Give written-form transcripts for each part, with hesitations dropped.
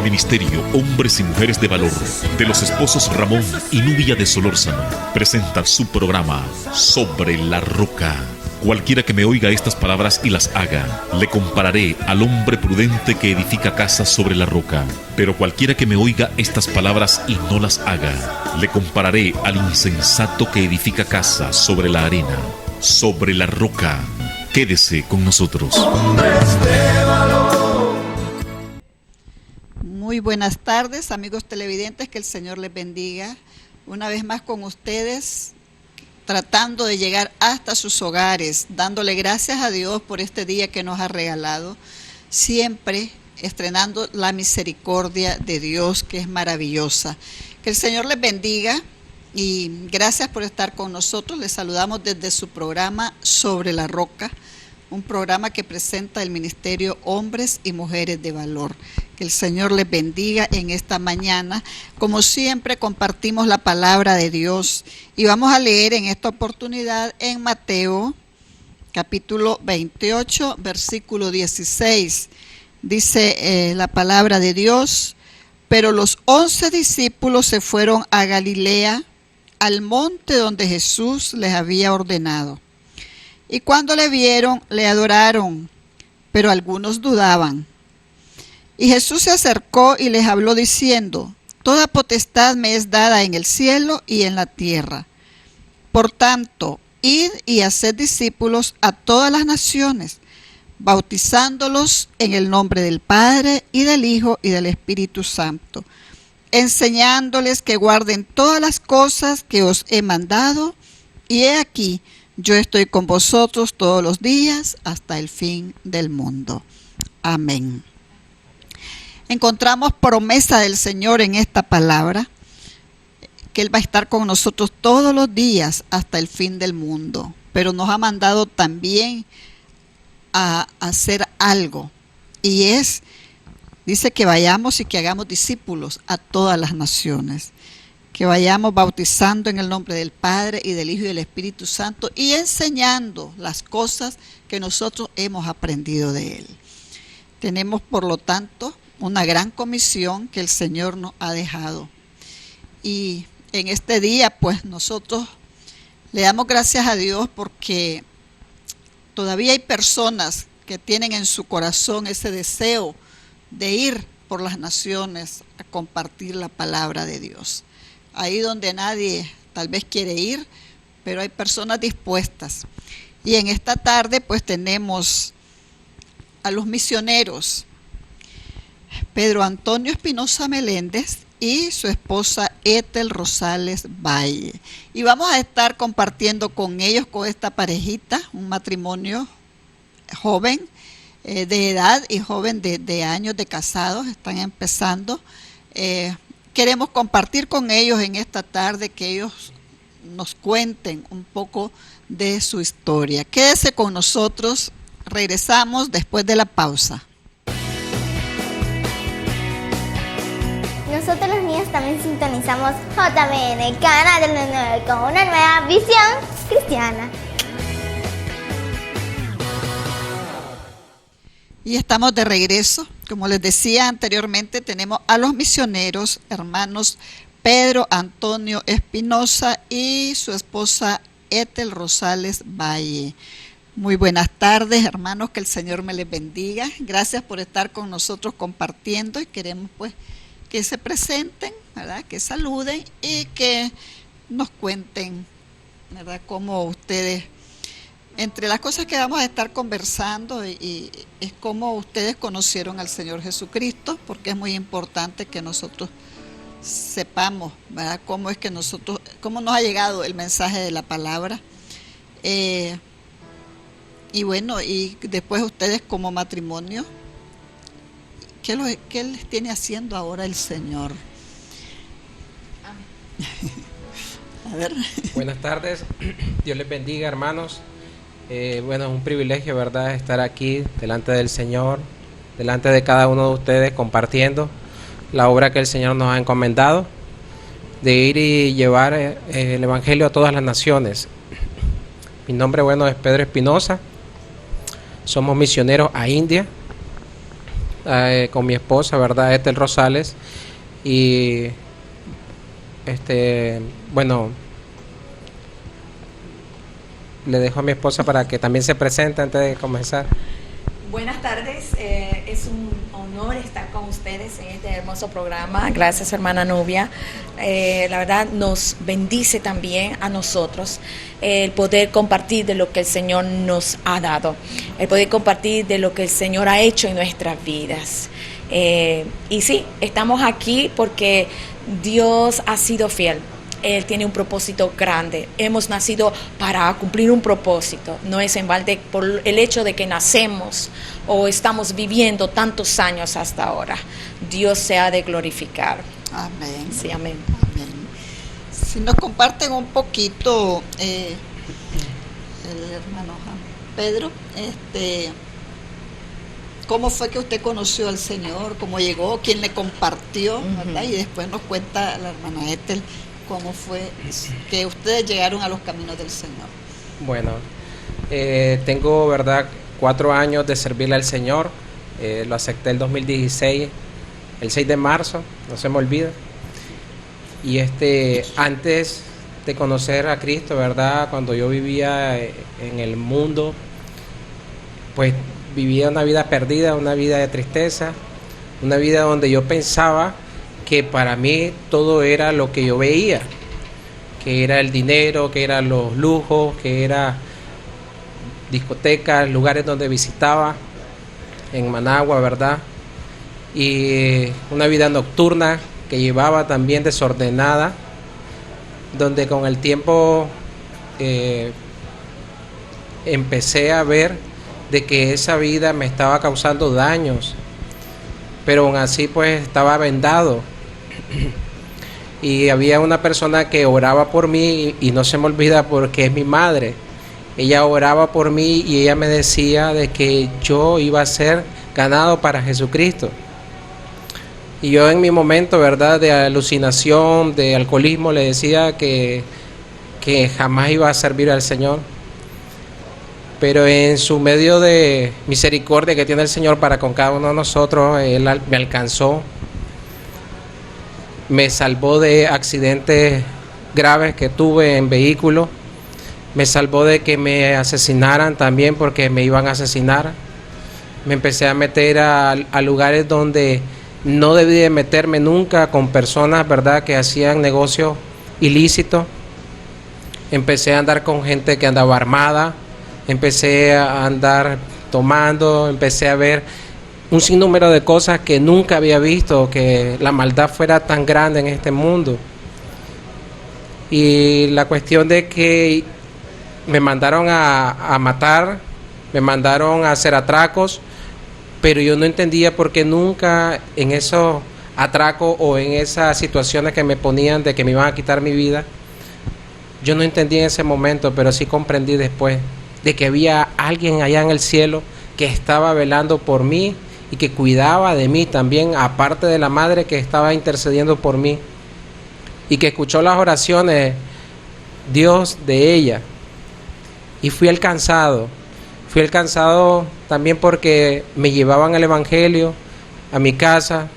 Ministerio Hombres y Mujeres de Valor de los esposos Ramón y Nubia de Solórzano presenta su programa Sobre la Roca. Cualquiera que me oiga estas palabras y las haga, le compararé al hombre prudente que edifica casas sobre la roca. Pero cualquiera que me oiga estas palabras y no las haga, le compararé al insensato que edifica casas sobre la arena. Sobre la roca. Quédese con nosotros. Muy buenas tardes, amigos televidentes, que el Señor les bendiga. Una vez más con ustedes, tratando de llegar hasta sus hogares, dándole gracias a Dios por este día que nos ha regalado, siempre estrenando la misericordia de Dios, que es maravillosa. Que el Señor les bendiga y gracias por estar con nosotros. Les saludamos desde su programa Sobre la Roca, un programa que presenta el Ministerio Hombres y Mujeres de Valor. Que el Señor les bendiga en esta mañana. Como siempre, compartimos la palabra de Dios y vamos a leer en esta oportunidad en Mateo, capítulo 28, versículo 16. Dice la palabra de Dios: pero los 11 discípulos se fueron a Galilea, al monte donde Jesús les había ordenado. Y cuando le vieron, le adoraron, pero algunos dudaban. Y Jesús se acercó y les habló diciendo: toda potestad me es dada en el cielo y en la tierra. Por tanto, id y haced discípulos a todas las naciones, bautizándolos en el nombre del Padre y del Hijo y del Espíritu Santo, enseñándoles que guarden todas las cosas que os he mandado, y he aquí, yo estoy con vosotros todos los días hasta el fin del mundo. Amén. Encontramos promesa del Señor en esta palabra, que Él va a estar con nosotros todos los días hasta el fin del mundo, pero nos ha mandado también a hacer algo, y dice que vayamos y que hagamos discípulos a todas las naciones, que vayamos bautizando en el nombre del Padre y del Hijo y del Espíritu Santo y enseñando las cosas que nosotros hemos aprendido de Él. Tenemos, por lo tanto, una gran comisión que el Señor nos ha dejado. Y en este día, pues nosotros le damos gracias a Dios porque todavía hay personas que tienen en su corazón ese deseo de ir por las naciones a compartir la palabra de Dios. Ahí donde nadie tal vez quiere ir, pero hay personas dispuestas. Y en esta tarde pues tenemos a los misioneros Pedro Antonio Espinosa Meléndez y su esposa Ethel Rosales Valle. Y vamos a estar compartiendo con ellos, con esta parejita, un matrimonio joven de edad y joven de años de casados, están empezando. Queremos compartir con ellos en esta tarde, que ellos nos cuenten un poco de su historia. Quédese con nosotros, regresamos después de la pausa. Nosotros los niños también sintonizamos JBN, Canal de los 9, con una nueva visión cristiana. Y estamos de regreso. Como les decía anteriormente, tenemos a los misioneros, hermanos Pedro Antonio Espinosa y su esposa Ethel Rosales Valle. Muy buenas tardes, hermanos, que el Señor me les bendiga. Gracias por estar con nosotros compartiendo y queremos pues que se presenten, ¿verdad? Que saluden y que nos cuenten, ¿verdad? Cómo ustedes, entre las cosas que vamos a estar conversando, y es cómo ustedes conocieron al Señor Jesucristo, porque es muy importante que nosotros sepamos, ¿verdad? Cómo nos ha llegado el mensaje de la palabra. Y bueno, y después ustedes como matrimonio, ¿qué les tiene haciendo ahora el Señor? A ver. Buenas tardes, Dios les bendiga, hermanos. Bueno, es un privilegio, ¿verdad?, estar aquí delante del Señor, delante de cada uno de ustedes, compartiendo la obra que el Señor nos ha encomendado, de ir y llevar el Evangelio a todas las naciones. Mi nombre, bueno, es Pedro Espinosa. Somos misioneros a India. con mi esposa, ¿verdad? Ethel Rosales. Y bueno, le dejo a mi esposa para que también se presente antes de comenzar. Buenas tardes, es un honor estar con ustedes en este hermoso programa. Gracias, hermana Nubia. La verdad nos bendice también a nosotros el poder compartir de lo que el Señor nos ha dado, el poder compartir de lo que el Señor ha hecho en nuestras vidas. Y sí, estamos aquí porque Dios ha sido fiel. Él tiene un propósito grande. Hemos nacido para cumplir un propósito. No es en balde por el hecho de que nacemos o estamos viviendo tantos años hasta ahora. Dios se ha de glorificar. Amén. Sí, amén. Amén. Si nos comparten un poquito, el hermano Pedro, ¿cómo fue que usted conoció al Señor? ¿Cómo llegó? ¿Quién le compartió? ¿Verdad? Y después nos cuenta la hermana Ethel cómo fue que ustedes llegaron a los caminos del Señor. Bueno, tengo, ¿verdad?, 4 años de servirle al Señor. Lo acepté el 2016, el 6 de marzo, no se me olvida. Y antes de conocer a Cristo, ¿verdad?, cuando yo vivía en el mundo, pues vivía una vida perdida, una vida de tristeza, una vida donde yo pensaba que para mí todo era lo que yo veía, que era el dinero, que eran los lujos, que era discotecas, lugares donde visitaba en Managua, ¿verdad? Y una vida nocturna que llevaba también desordenada, donde con el tiempo empecé a ver de que esa vida me estaba causando daños, pero aún así pues estaba vendado. Y había una persona que oraba por mí y no se me olvida porque es mi madre. Ella oraba por mí y ella me decía de que yo iba a ser ganado para Jesucristo. Y yo en mi momento, ¿verdad?, de alucinación, de alcoholismo, le decía que jamás iba a servir al Señor. Pero en su medio de misericordia que tiene el Señor para con cada uno de nosotros, Él me alcanzó, me salvó de accidentes graves que tuve en vehículo, me salvó de que me asesinaran también porque me iban a asesinar. Me empecé a meter a lugares donde no debí de meterme nunca, con personas, ¿verdad?, que hacían negocios ilícitos. Empecé a andar con gente que andaba armada, empecé a andar tomando, empecé a ver un sinnúmero de cosas que nunca había visto, que la maldad fuera tan grande en este mundo. Y la cuestión de que me mandaron a matar, me mandaron a hacer atracos, pero yo no entendía por qué nunca en esos atracos o en esas situaciones que me ponían de que me iban a quitar mi vida, yo no entendí en ese momento, pero sí comprendí después de que había alguien allá en el cielo que estaba velando por mí y que cuidaba de mí también, aparte de la madre que estaba intercediendo por mí y que escuchó las oraciones Dios de ella. Y fui alcanzado también porque me llevaban el evangelio a mi casa.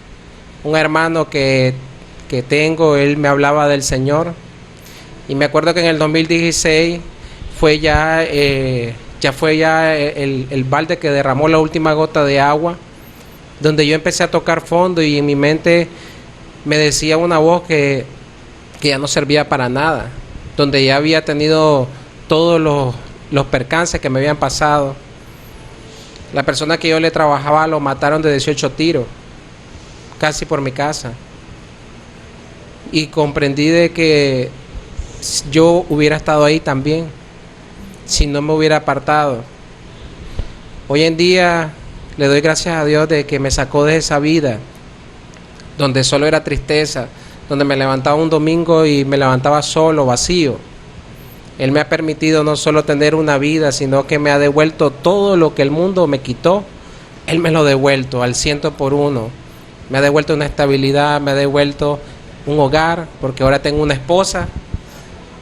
Un hermano que tengo, él me hablaba del Señor, y me acuerdo que en el 2016 fue ya el balde que derramó la última gota de agua, donde yo empecé a tocar fondo y en mi mente me decía una voz que ya no servía para nada, donde ya había tenido todos los percances que me habían pasado. La persona que yo le trabajaba lo mataron de 18 tiros, casi por mi casa. Y comprendí de que yo hubiera estado ahí también, si no me hubiera apartado. Hoy en día le doy gracias a Dios de que me sacó de esa vida, donde solo era tristeza, donde me levantaba un domingo y me levantaba solo, vacío. Él me ha permitido no solo tener una vida, sino que me ha devuelto todo lo que el mundo me quitó. Él me lo ha devuelto al 100%. Me ha devuelto una estabilidad, me ha devuelto un hogar, porque ahora tengo una esposa.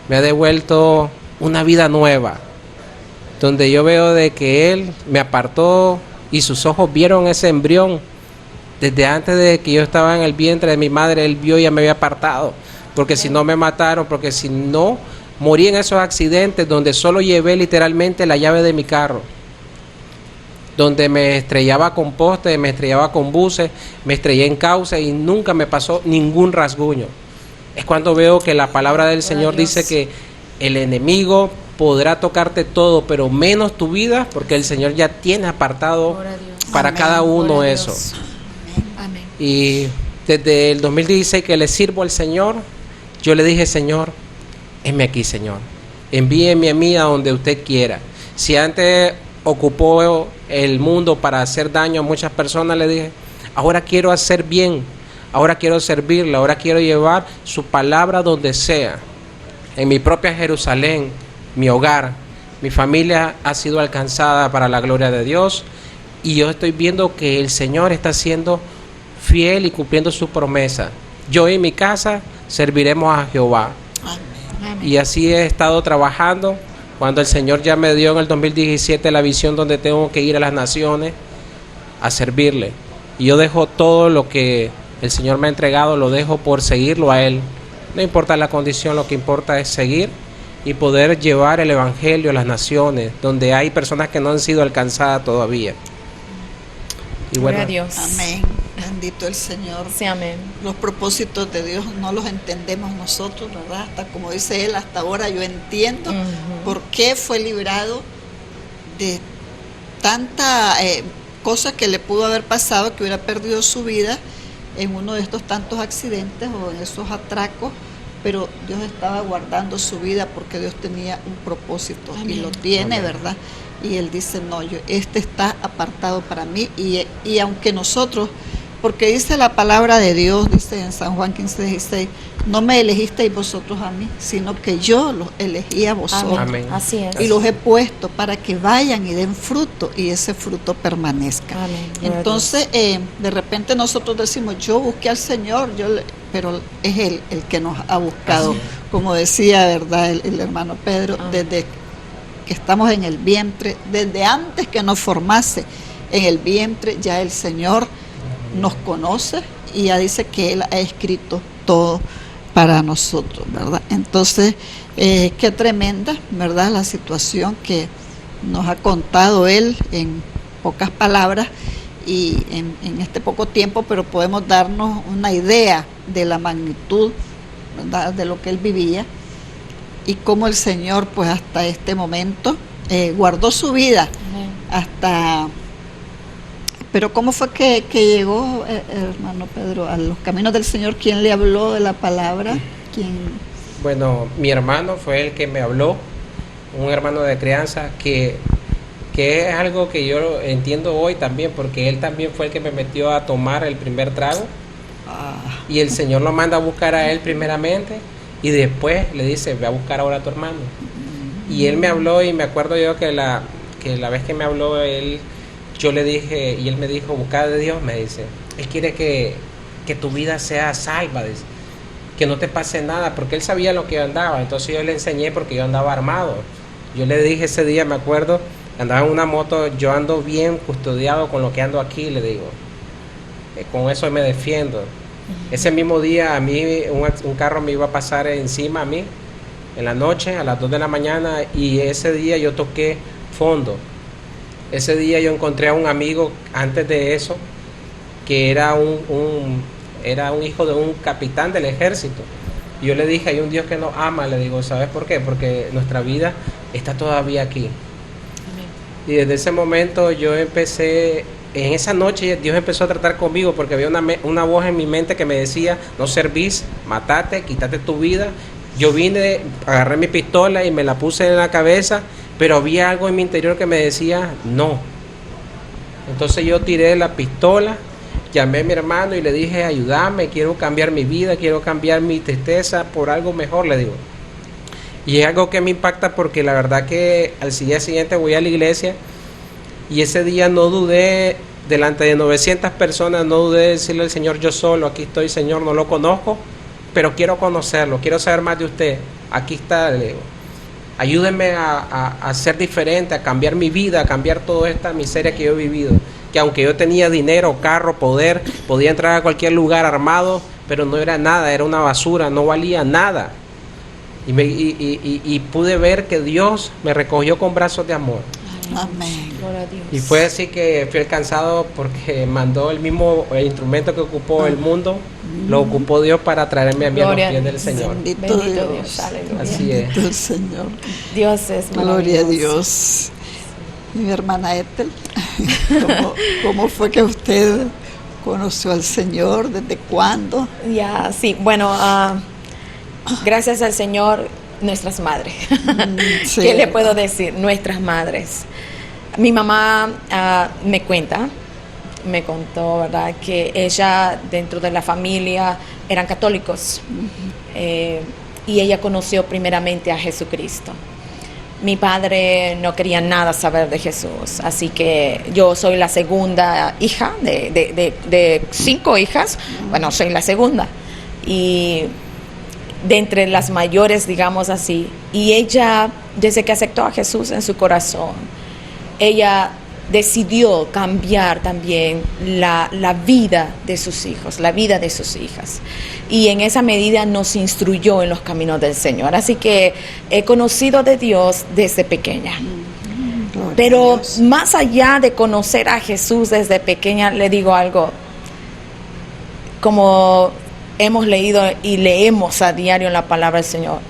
Me ha devuelto una vida nueva, donde yo veo de que Él me apartó y sus ojos vieron ese embrión Desde antes de que yo estaba en el vientre de mi madre, Él vio y ya me había apartado. Porque si no me mataron, porque si no morí en esos accidentes donde solo llevé literalmente la llave de mi carro. Donde me estrellaba con postes, me estrellaba con buses, me estrellé en cauce y nunca me pasó ningún rasguño. Es cuando veo que la palabra del Señor dice que el enemigo podrá tocarte todo, pero menos tu vida, porque el Señor ya tiene apartado para Amén. cada uno Gloria a eso. Dios. Amén. Y desde el 2016 que le sirvo al Señor, yo le dije, Señor, heme aquí, Señor. Envíeme a mí a donde usted quiera. Si antes ocupó el mundo para hacer daño a muchas personas, le dije, ahora quiero hacer bien, ahora quiero servirle, ahora quiero llevar su palabra donde sea. En mi propia Jerusalén, mi hogar, mi familia ha sido alcanzada para la gloria de Dios, y yo estoy viendo que el Señor está siendo fiel y cumpliendo su promesa. Yo y mi casa serviremos a Jehová. Amén. Amén. Y así he estado trabajando. Cuando el Señor ya me dio en el 2017 la visión donde tengo que ir a las naciones a servirle. Y yo dejo todo lo que el Señor me ha entregado, lo dejo por seguirlo a Él. No importa la condición, lo que importa es seguir y poder llevar el Evangelio a las naciones, donde hay personas que no han sido alcanzadas todavía. Y Gloria bueno, a Dios. Amén. Bendito el Señor. Sí, amén. Los propósitos de Dios no los entendemos nosotros, ¿verdad? Hasta como dice él, hasta ahora yo entiendo por qué fue librado de tanta cosa que le pudo haber pasado, que hubiera perdido su vida en uno de estos tantos accidentes o en esos atracos, pero Dios estaba guardando su vida porque Dios tenía un propósito. Amén. Y lo tiene, Amén. ¿verdad? Y él dice, no, este está apartado para mí, y aunque nosotros, porque dice la palabra de Dios, dice en San Juan 15:16, no me elegisteis vosotros a mí, sino que yo los elegí a vosotros. Amén. Así es. Y los he puesto para que vayan y den fruto, y ese fruto permanezca. Amén. Gloria a Entonces, de repente nosotros decimos, yo busqué al Señor, pero es Él el que nos ha buscado, Así es. como decía, ¿verdad?, el hermano Pedro, Amén. desde que estamos en el vientre, desde antes que nos formase en el vientre, ya el Señor nos conoce y ya dice que Él ha escrito todo para nosotros, ¿verdad? Entonces, qué tremenda, ¿verdad?, la situación que nos ha contado Él en pocas palabras y en este poco tiempo, pero podemos darnos una idea de la magnitud, ¿verdad?, de lo que Él vivía y cómo el Señor, pues hasta este momento, guardó su vida Amén. hasta... Pero ¿cómo fue que llegó, hermano Pedro, a los caminos del Señor? ¿Quién le habló de la palabra? ¿Quién? Bueno, mi hermano fue el que me habló, un hermano de crianza, que es algo que yo entiendo hoy también, porque él también fue el que me metió a tomar el primer trago, y el Señor lo manda a buscar a él primeramente, y después le dice, ve a buscar ahora a tu hermano. Y él me habló, y me acuerdo yo que la vez que me habló él, yo le dije, y él me dijo, busca de Dios, me dice, Él quiere que tu vida sea salva, dice, que no te pase nada, porque él sabía lo que yo andaba. Entonces yo le enseñé, porque yo andaba armado. Yo le dije ese día, me acuerdo, andaba en una moto, yo ando bien custodiado con lo que ando aquí, le digo, con eso me defiendo. Ese mismo día a mí un carro me iba a pasar encima a mí en la noche a las 2 de la mañana, y ese día yo toqué fondo. Ese día yo encontré a un amigo antes de eso que era un hijo de un capitán del ejército. Y yo le dije, hay un Dios que nos ama, le digo, ¿sabes por qué? Porque nuestra vida está todavía aquí. Amén. Y desde ese momento yo empecé, en esa noche Dios empezó a tratar conmigo, porque había una voz en mi mente que me decía, no servís, matate, quítate tu vida. Yo vine, agarré mi pistola y me la puse en la cabeza, pero había algo en mi interior que me decía, no. Entonces yo tiré la pistola, llamé a mi hermano y le dije, ayúdame, quiero cambiar mi vida, quiero cambiar mi tristeza por algo mejor, le digo. Y es algo que me impacta, porque la verdad que al día siguiente voy a la iglesia, y ese día no dudé, delante de 900 personas, no dudé de decirle al Señor, yo solo, aquí estoy, Señor, no lo conozco, pero quiero conocerlo, quiero saber más de usted. Aquí está, le digo. Ayúdenme a ser diferente, a cambiar mi vida, a cambiar toda esta miseria que yo he vivido. que aunque yo tenía dinero, carro, poder, podía entrar a cualquier lugar armado, pero no era nada, era una basura, no valía nada. Y pude ver que Dios me recogió con brazos de amor. Amén. Gloria a Dios. Y fue así que fui alcanzado porque mandó el mismo instrumento que ocupó el mundo, lo ocupó Dios para traerme a mí a los Gloria pies a del Dios. Señor. Bendito Bendito Dios. Dios, aleluya. Así es. Bendito el Señor. Dios es Gloria a maravilloso. Dios. Y mi hermana Ethel, ¿cómo fue que usted conoció al Señor? ¿Desde cuándo? Ya, sí, bueno, gracias al Señor, nuestras madres. Sí. ¿Qué le puedo decir? Nuestras madres. Mi mamá me contó, ¿verdad?, que ella dentro de la familia eran católicos. Y ella conoció primeramente a Jesucristo. Mi padre no quería nada saber de Jesús, así que yo soy la segunda hija de 5 hijas. Bueno, soy la segunda. Y de entre las mayores, digamos así. Y ella, desde que aceptó a Jesús en su corazón, ella decidió cambiar también la vida de sus hijos, la vida de sus hijas. Y en esa medida nos instruyó en los caminos del Señor. Así que he conocido de Dios desde pequeña. Gloria a Pero Dios. más allá de conocer a Jesús desde pequeña, le digo algo. Como hemos leído y leemos a diario en la palabra del Señor,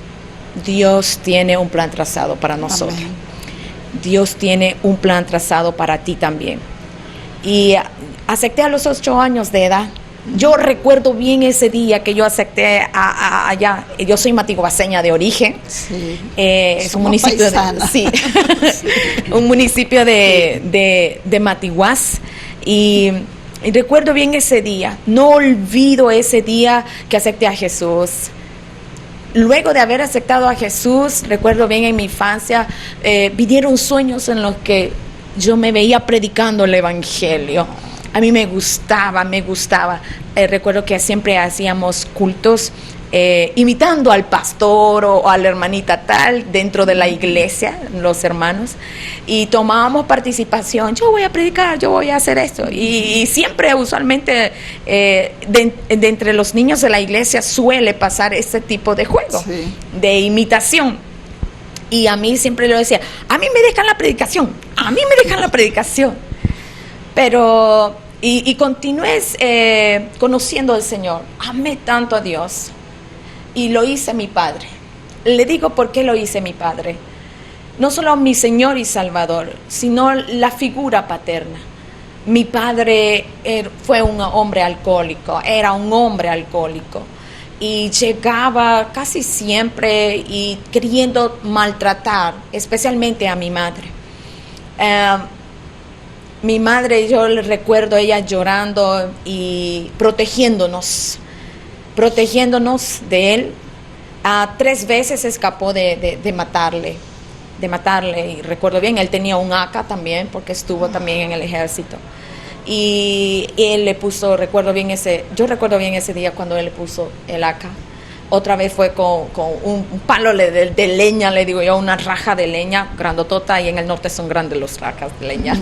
Dios tiene un plan trazado para nosotros. Amén. Dios tiene un plan trazado para ti también. Y acepté a los 8 años de edad. Yo recuerdo bien ese día que yo acepté allá. Yo soy matiguaceña de origen. Sí. Es un Somos municipio paisanas. sí. Un municipio de Matiguás. Y recuerdo bien ese día. No olvido ese día que acepté a Jesús. Luego de haber aceptado a Jesús, recuerdo bien en mi infancia, vinieron sueños en los que yo me veía predicando el Evangelio. A mí me gustaba. Recuerdo que siempre hacíamos cultos imitando al pastor o a la hermanita tal dentro de la iglesia, los hermanos, y tomábamos participación. Yo voy a predicar, yo voy a hacer esto. Y siempre, usualmente, de entre los niños de la iglesia suele pasar este tipo de juego, Sí. de imitación. Y a mí siempre lo decía, a mí me dejan la predicación, Pero, y continué conociendo al Señor. Amé tanto a Dios. Y lo hice mi Padre. Le digo por qué lo hice mi Padre. No solo mi Señor y Salvador, sino la figura paterna. Mi padre fue un hombre alcohólico, era un hombre alcohólico. Y llegaba casi siempre y queriendo maltratar, especialmente a mi madre. Mi madre, yo le recuerdo ella llorando y protegiéndonos de él. 3 veces escapó de matarle. Y recuerdo bien, él tenía un AK también, porque estuvo también en el ejército. Y él le puso, yo recuerdo bien ese día cuando él le puso el AK. Otra vez fue con un palo de leña, le digo yo, una raja de leña grandotota, y en el norte son grandes los rajas de leña.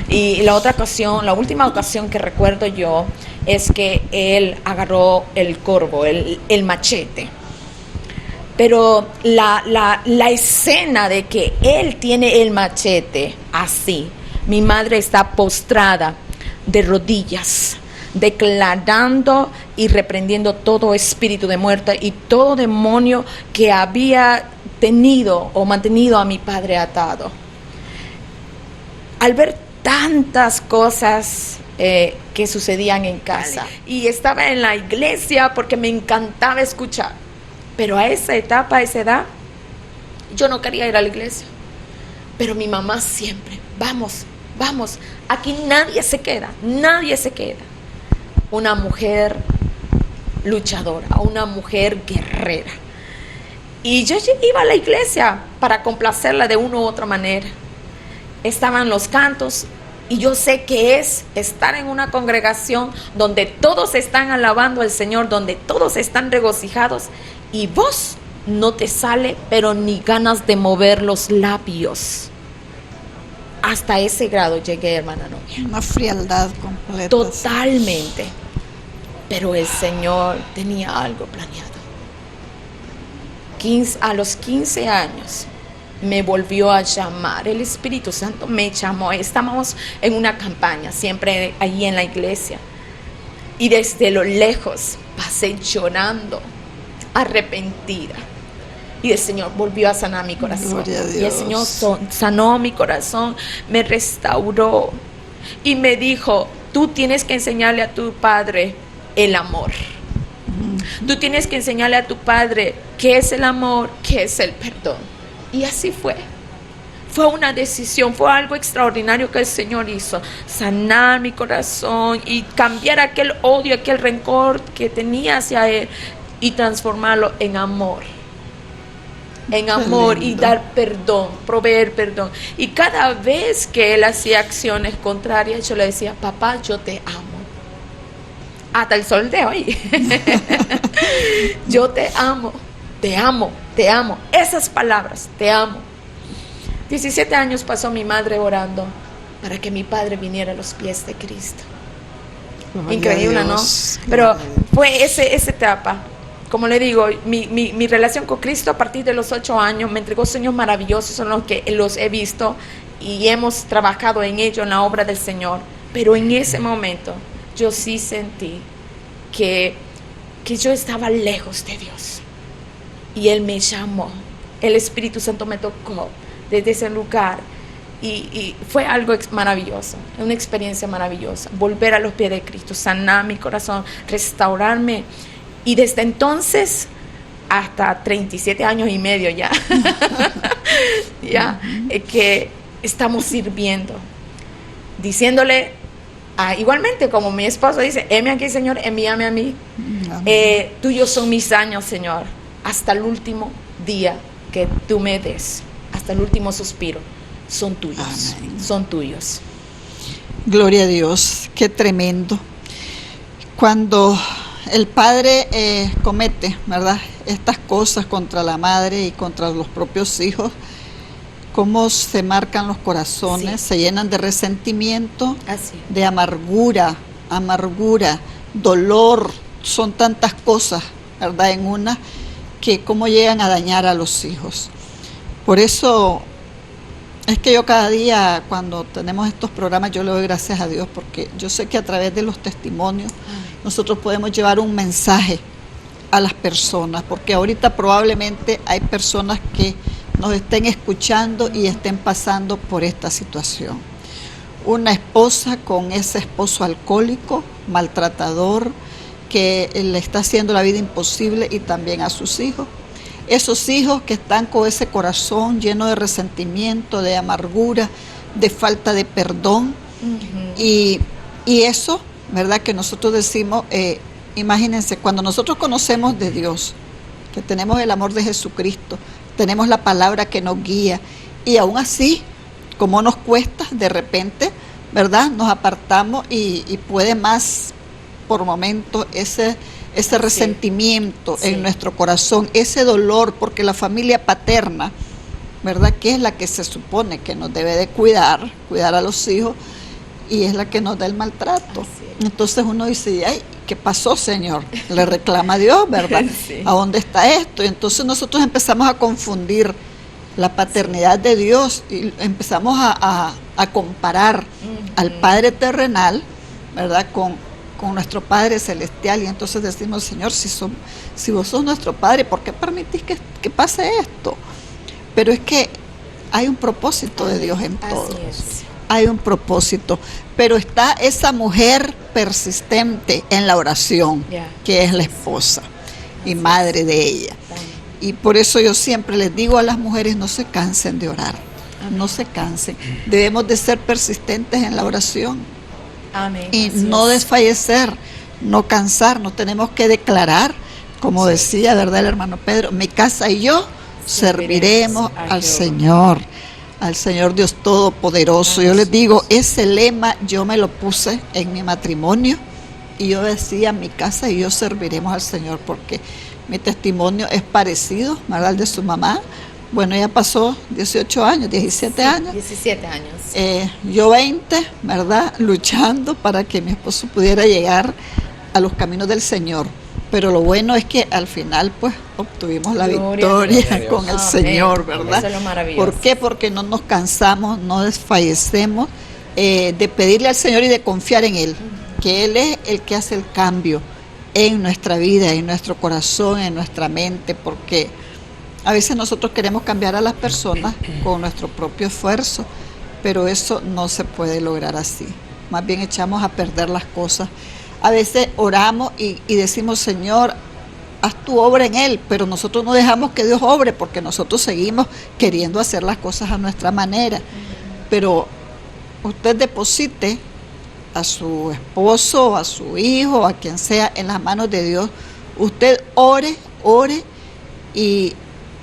Y la última ocasión que recuerdo yo es que él agarró el corvo, el machete. Pero la escena de que él tiene el machete así, mi madre está postrada de rodillas, declarando y reprendiendo todo espíritu de muerte y todo demonio que había tenido o mantenido a mi padre atado. Al ver tantas cosas que sucedían en casa, y estaba en la iglesia porque me encantaba escuchar, pero a esa etapa, a esa edad, yo no quería ir a la iglesia. Pero mi mamá siempre, vamos, aquí nadie se queda. Una mujer luchadora, una mujer guerrera. Y yo iba a la iglesia para complacerla de una u otra manera. Estaban los cantos, y yo sé que es estar en una congregación donde todos están alabando al Señor, donde todos están regocijados, y vos no te sale, pero ni ganas de mover los labios. hasta ese grado llegué, hermana Novia. Una frialdad completa. Totalmente. Pero el Señor tenía algo planeado. A los 15 años me volvió a llamar. El Espíritu Santo me llamó. Estábamos en una campaña, siempre allí en la iglesia. Y desde lo lejos pasé llorando, arrepentida. Y el Señor volvió a sanar mi corazón. Gloria a Dios. Y el Señor sanó mi corazón, me restauró. Y me dijo, tú tienes que enseñarle a tu padre el amor. Tú tienes que enseñarle a tu padre qué es el amor, qué es el perdón. Y así fue. Fue una decisión, fue algo extraordinario que el Señor hizo. Sanar mi corazón y cambiar aquel odio, aquel rencor que tenía hacia Él y transformarlo en amor. En amor y dar perdón, proveer perdón. Y cada vez que Él hacía acciones contrarias, yo le decía, papá, yo te amo. Hasta el sol de hoy. Yo te amo, te amo, te amo. Esas palabras, te amo. 17 años pasó mi madre orando para que mi padre viniera a los pies de Cristo. Increíble, ¿no? Pero fue esa etapa. Como le digo, mi relación con Cristo a partir de los 8 años me entregó sueños maravillosos, son los que los he visto y hemos trabajado en ello, en la obra del Señor. Pero en ese momento yo sí sentí que yo estaba lejos de Dios. Y Él me llamó, el Espíritu Santo me tocó desde ese lugar. Y fue algo maravilloso, una experiencia maravillosa. Volver a los pies de Cristo, sanar mi corazón, restaurarme. Y desde entonces, hasta 37 años y medio ya, que estamos sirviendo, diciéndole, igualmente como mi esposo dice, heme aquí, Señor, envíame a mí. Tuyos son mis años, Señor, hasta el último día que tú me des, hasta el último suspiro, son tuyos. Amén. Son tuyos. Gloria a Dios, qué tremendo. Cuando el padre comete, ¿verdad?, estas cosas contra la madre y contra los propios hijos, cómo se marcan los corazones, se llenan de resentimiento, de amargura, dolor, son tantas cosas, ¿verdad?, en una, que cómo llegan a dañar a los hijos. Por eso es que yo cada día, cuando tenemos estos programas, yo le doy gracias a Dios, porque yo sé que a través de los testimonios nosotros podemos llevar un mensaje a las personas, porque ahorita probablemente hay personas que nos estén escuchando y estén pasando por esta situación. Una esposa con ese esposo alcohólico, maltratador, que le está haciendo la vida imposible, y también a sus hijos. Esos hijos que están con ese corazón lleno de resentimiento, de amargura, de falta de perdón. Y eso, ¿verdad?, que nosotros decimos, imagínense, cuando nosotros conocemos de Dios, que tenemos el amor de Jesucristo, tenemos la palabra que nos guía, y aún así, como nos cuesta, de repente, ¿verdad?, nos apartamos y puede más por momentos ese resentimiento en nuestro corazón, ese dolor, porque la familia paterna, ¿verdad?, que es la que se supone que nos debe de cuidar a los hijos, y es la que nos da el maltrato. Entonces uno dice, ay, ¿qué pasó, Señor? Le reclama a Dios, ¿verdad? ¿A dónde está esto? Y entonces nosotros empezamos a confundir la paternidad de Dios y empezamos a comparar al Padre terrenal, ¿verdad?, con nuestro Padre celestial, y entonces decimos, Señor, si vos sos nuestro Padre, ¿por qué permitís que pase esto? Pero es que hay un propósito de Dios en todo. Hay un propósito, pero está esa mujer persistente en la oración, que es la esposa y madre de ella. Y por eso yo siempre les digo a las mujeres, no se cansen de orar, no se cansen. Debemos de ser persistentes en la oración. Amén. Y no desfallecer, no cansar, no tenemos que declarar, como decía, ¿verdad?, el hermano Pedro, mi casa y yo serviremos al Señor. Al Señor Dios Todopoderoso. Yo les digo, ese lema yo me lo puse en mi matrimonio, y yo decía, mi casa y yo serviremos al Señor, porque mi testimonio es parecido, ¿verdad?, al de su mamá, Bueno, ella pasó 18 años, 17 años. 17 años. Yo 20, ¿verdad? Luchando para que mi esposo pudiera llegar a los caminos del Señor. Pero lo bueno es que al final pues obtuvimos la victoria con el Señor, ¿verdad? Eso es lo maravilloso. ¿Por qué? Porque no nos cansamos, no desfallecemos de pedirle al Señor y de confiar en Él, que Él es el que hace el cambio en nuestra vida, en nuestro corazón, en nuestra mente, porque a veces nosotros queremos cambiar a las personas con nuestro propio esfuerzo, pero eso no se puede lograr así. Más bien echamos a perder las cosas. A veces oramos y decimos, Señor, haz tu obra en él, pero nosotros no dejamos que Dios obre porque nosotros seguimos queriendo hacer las cosas a nuestra manera. Pero usted deposite a su esposo, a su hijo, a quien sea, en las manos de Dios. Usted ore y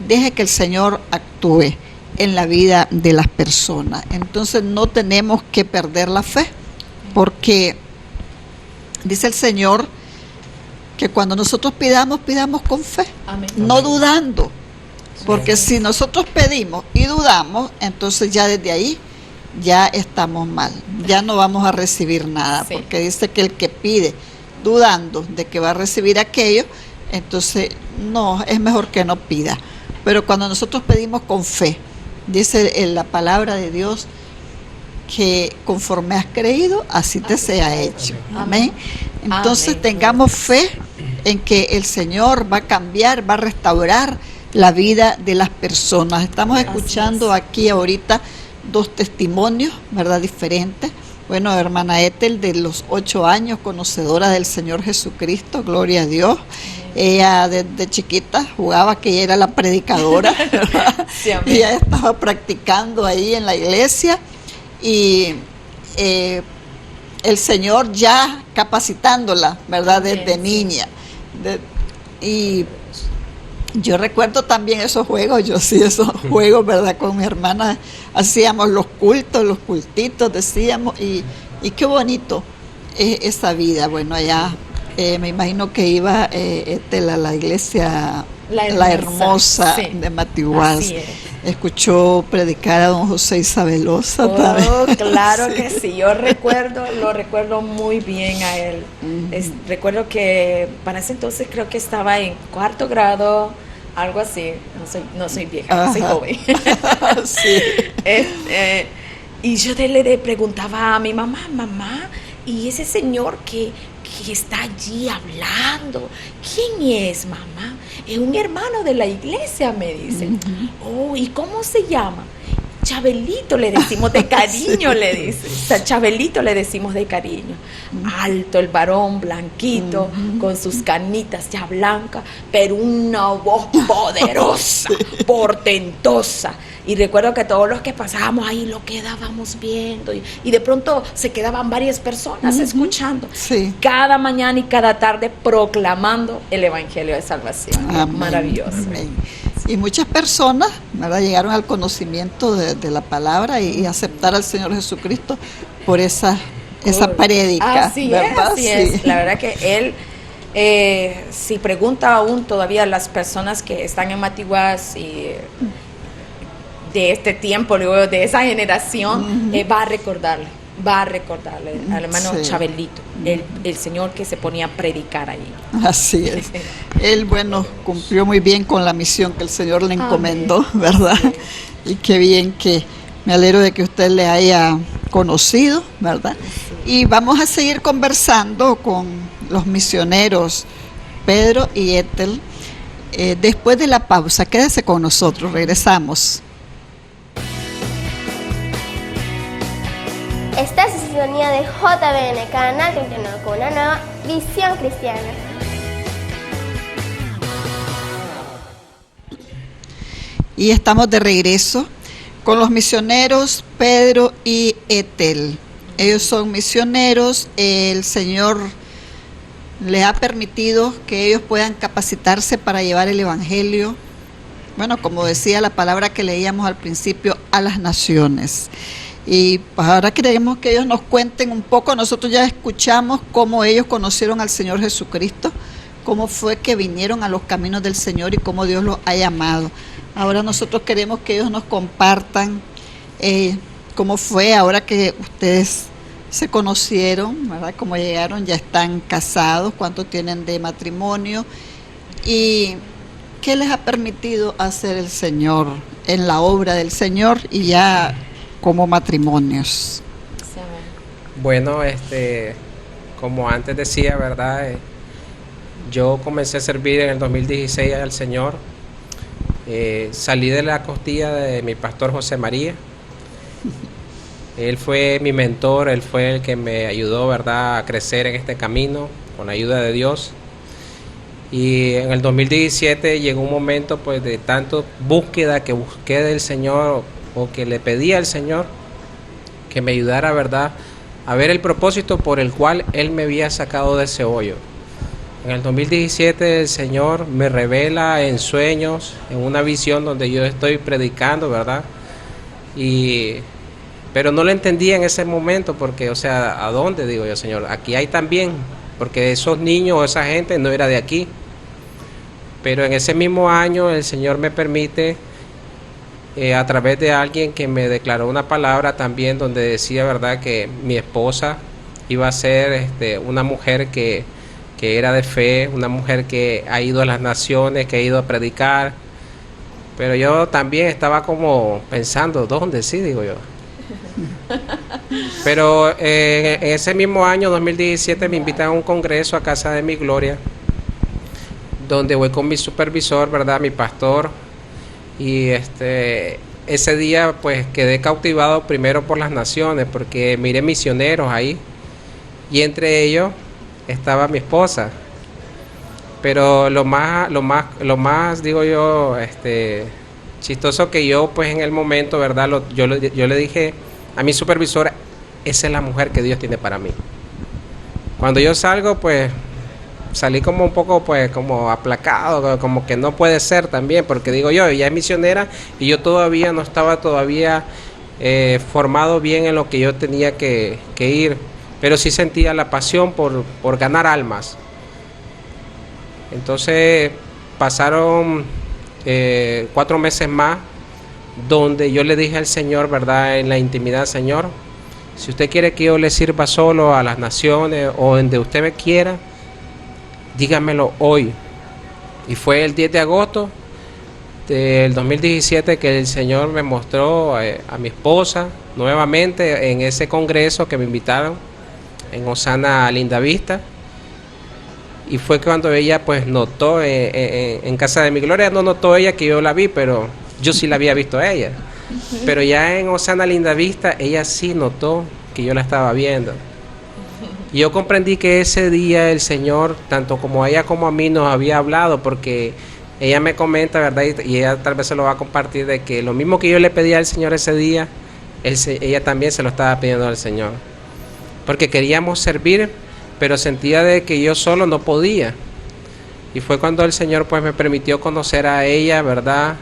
deje que el Señor actúe en la vida de las personas. Entonces no tenemos que perder la fe, porque dice el Señor que cuando nosotros pidamos con fe, Amén. no dudando, porque si nosotros pedimos y dudamos, entonces ya desde ahí ya estamos mal, ya no vamos a recibir nada, Sí. porque dice que el que pide dudando de que va a recibir aquello, entonces no, es mejor que no pida. Pero cuando nosotros pedimos con fe, dice en la palabra de Dios que conforme has creído, así te sea hecho. Amén. Entonces Amén. tengamos fe en que el Señor va a cambiar, va a restaurar la vida de las personas. Estamos escuchando aquí ahorita 2 testimonios, ¿verdad? Diferentes. Bueno, hermana Ethel, de los 8 años, conocedora del Señor Jesucristo, gloria a Dios. Ella desde chiquita jugaba que ella era la predicadora, ¿verdad? Sí, amén. Y ella estaba practicando ahí en la iglesia y el Señor ya capacitándola, ¿verdad? Desde niña. Y yo recuerdo también esos juegos, esos juegos, ¿verdad? Con mi hermana hacíamos los cultos, los cultitos, decíamos, y qué bonito es esa vida. Bueno, allá me imagino que iba a la iglesia La Hermosa sí. de Matiguás. Así es. Escuchó predicar a don José Isabelosa Oh, también. claro Sí. que sí, yo lo recuerdo muy bien a él. Recuerdo que para ese entonces creo que estaba en 4º grado, algo así. No soy vieja, soy Ajá. joven. Sí. Y yo le preguntaba a mi mamá, ¿y ese señor que está allí hablando, quién es, mamá? Es un hermano de la iglesia, me dicen. Oh, ¿y cómo se llama? Chabelito le decimos de cariño, Sí. le dice. O sea, Chabelito le decimos de cariño. Alto el varón, blanquito, con sus canitas ya blancas, pero una voz poderosa, portentosa. Y recuerdo que todos los que pasábamos ahí lo quedábamos viendo y de pronto se quedaban varias personas escuchando. Sí. Cada mañana y cada tarde proclamando el Evangelio de Salvación. Amén. Maravilloso. Amén. Y muchas personas, ¿verdad?, llegaron al conocimiento de la palabra y aceptar al Señor Jesucristo por esa prédica. Así ¿verdad? así Sí. es. La verdad que él, si pregunta aún todavía a las personas que están en Matiguás y de este tiempo, luego de esa generación, va a recordarle al hermano Sí. Chabelito, el señor que se ponía a predicar allí. Así es. Él, bueno, cumplió muy bien con la misión que el Señor le encomendó, ¿verdad? Y qué bien que me alegro de que usted le haya conocido, ¿verdad? Y vamos a seguir conversando con los misioneros Pedro y Ethel. Después de la pausa, quédese con nosotros, regresamos. Esta es la sintonía de JBN, canal cristiano con una nueva visión cristiana. Y estamos de regreso con los misioneros Pedro y Ethel. Ellos son misioneros, el Señor les ha permitido que ellos puedan capacitarse para llevar el Evangelio, bueno, como decía la palabra que leíamos al principio, a las naciones. Y pues ahora queremos que ellos nos cuenten un poco. Nosotros ya escuchamos cómo ellos conocieron al Señor Jesucristo, cómo fue que vinieron a los caminos del Señor y cómo Dios los ha llamado. Ahora nosotros queremos que ellos nos compartan cómo fue ahora que ustedes se conocieron, ¿verdad? Cómo llegaron, ya están casados, cuánto tienen de matrimonio y qué les ha permitido hacer el Señor en la obra del Señor y ya como matrimonios. Bueno, como antes decía, ¿verdad? Yo comencé a servir en el 2016 al Señor. Salí de la costilla de mi pastor José María. Él fue mi mentor, él fue el que me ayudó, ¿verdad?, a crecer en este camino con la ayuda de Dios. Y en el 2017 llegó un momento pues de tanto búsqueda que busqué del Señor o que le pedí al Señor que me ayudara, ¿verdad?, a ver el propósito por el cual Él me había sacado de ese hoyo. En el 2017 el Señor me revela en sueños, en una visión donde yo estoy predicando, ¿verdad? Pero no lo entendía en ese momento porque, o sea, ¿a dónde? Digo yo, Señor, aquí hay también, porque esos niños o esa gente no era de aquí. Pero en ese mismo año el Señor me permite, a través de alguien que me declaró una palabra también donde decía, ¿verdad?, que mi esposa iba a ser una mujer que era de fe, una mujer que ha ido a las naciones, que ha ido a predicar. Pero yo también estaba como pensando, ¿dónde? Sí, digo yo. Pero en ese mismo año, 2017, me invitan a un congreso a Casa de Mi Gloria, donde voy con mi supervisor, ¿verdad?, mi pastor, y ese día pues quedé cautivado primero por las naciones, porque miré misioneros ahí, y entre ellos estaba mi esposa. Pero lo más digo yo, chistoso que yo pues en el momento, ¿verdad?, yo le dije a mi supervisora, esa es la mujer que Dios tiene para mí. Cuando yo salgo, pues salí como un poco pues como aplacado, como que no puede ser también, porque digo yo, ella es misionera y yo todavía no estaba formado bien en lo que yo tenía que ir, pero sí sentía la pasión por ganar almas. Entonces pasaron 4 meses más, donde yo le dije al Señor, ¿verdad?, en la intimidad, Señor, si usted quiere que yo le sirva solo a las naciones o donde usted me quiera, dígamelo hoy. Y fue el 10 de agosto del 2017 que el Señor me mostró a mi esposa nuevamente en ese congreso que me invitaron en Osana Lindavista. Y fue cuando ella pues notó en Casa de Mi Gloria, no notó ella que yo la vi, pero yo sí la había visto a ella. Pero ya en Osana Lindavista ella sí notó que yo la estaba viendo. Y yo comprendí que ese día el Señor, tanto como a ella como a mí, nos había hablado, porque ella me comenta, ¿verdad? Y ella tal vez se lo va a compartir, de que lo mismo que yo le pedía al Señor ese día, ella también se lo estaba pidiendo al Señor. Porque queríamos servir, pero sentía de que yo solo no podía. Y fue cuando el Señor pues me permitió conocer a ella, ¿verdad?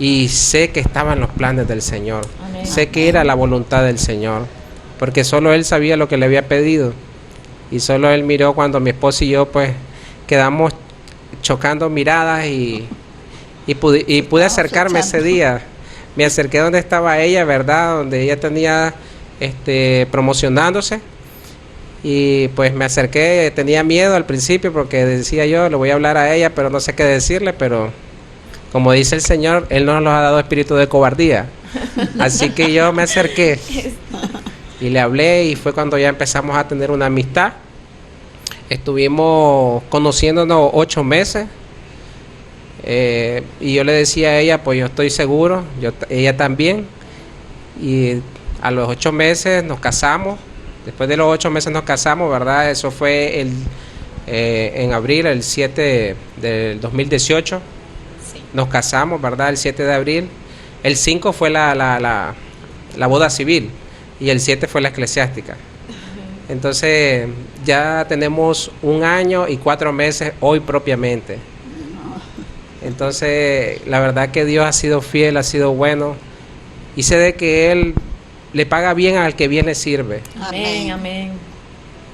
Y sé que estaba en los planes del Señor. Amén. Sé que era la voluntad del Señor, porque solo Él sabía lo que le había pedido. Y solo Él miró cuando mi esposa y yo pues quedamos chocando miradas y pude acercarme ese día. Me acerqué donde estaba ella, ¿verdad? Donde ella tenía promocionándose. Y pues me acerqué, tenía miedo al principio porque decía yo, le voy a hablar a ella, pero no sé qué decirle, pero como dice el Señor, Él no nos ha dado espíritu de cobardía. Así que yo me acerqué y le hablé, y fue cuando ya empezamos a tener una amistad. Estuvimos conociéndonos 8 meses. Y yo le decía a ella, pues yo estoy seguro, ella también. Y a los 8 meses nos casamos. Después de los 8 meses nos casamos, ¿verdad? Eso fue en abril, el 7 del 2018. Sí. Nos casamos, ¿verdad? El 7 de abril. El 5 fue la boda civil y el 7 fue la eclesiástica. Entonces ya tenemos 1 año y 4 meses hoy propiamente. Entonces la verdad que Dios ha sido fiel, ha sido bueno, y sé de que Él le paga bien al que bien le sirve. Amén, amén.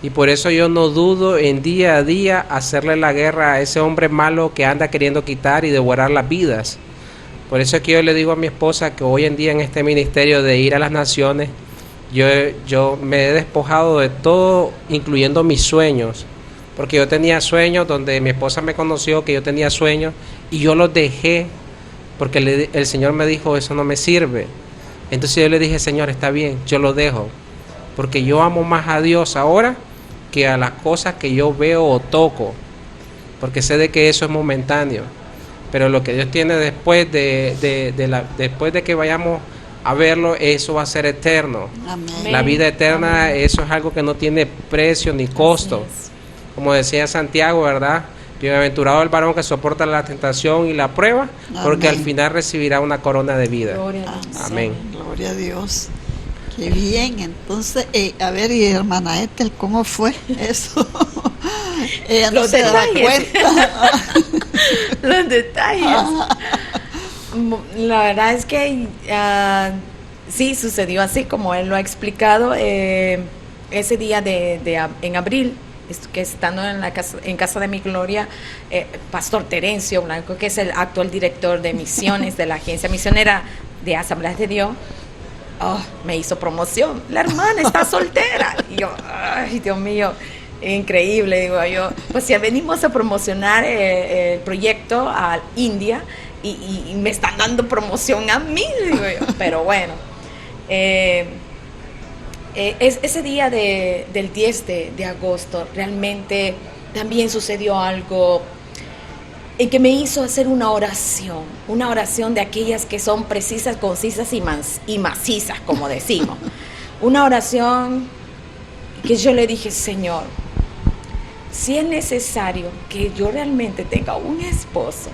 Y por eso yo no dudo en día a día hacerle la guerra a ese hombre malo que anda queriendo quitar y devorar las vidas. Por eso es que yo le digo a mi esposa que hoy en día en este ministerio de ir a las naciones, yo me he despojado de todo, incluyendo mis sueños. Porque yo tenía sueños donde mi esposa me conoció que yo tenía sueños y yo los dejé porque el Señor me dijo, eso no me sirve. Entonces yo le dije, Señor, está bien, yo lo dejo. Porque yo amo más a Dios ahora que a las cosas que yo veo o toco. Porque sé de que eso es momentáneo. Pero lo que Dios tiene después después de que vayamos a verlo, eso va a ser eterno. Amén. La vida eterna, Amén. eso es algo que no tiene precio ni costo. Así es. Como decía Santiago, ¿verdad? Bienaventurado el varón que soporta la tentación y la prueba, porque Amén. al final recibirá una corona de vida. Gloria a Dios. Amén. Gloria a Dios. Qué bien. Entonces, a ver, y hermana Ethel, ¿cómo fue eso? Ella no Los se da detalles. cuenta. Los detalles. La verdad es que sí sucedió así como él lo ha explicado. Ese día en abril, que estando en casa de mi gloria, Pastor Terencio Blanco, que es el actual director de misiones de la agencia misionera de Asambleas de Dios, me hizo promoción. La hermana está soltera. Y yo, ay, Dios mío, increíble, digo yo. Pues ya venimos a promocionar el proyecto a India y me están dando promoción a mí, digo yo. Pero bueno, ese día del 10 de agosto realmente también sucedió algo en que me hizo hacer una oración de aquellas que son precisas, concisas y macizas, como decimos. Una oración que yo le dije, Señor, si es necesario que yo realmente tenga un esposo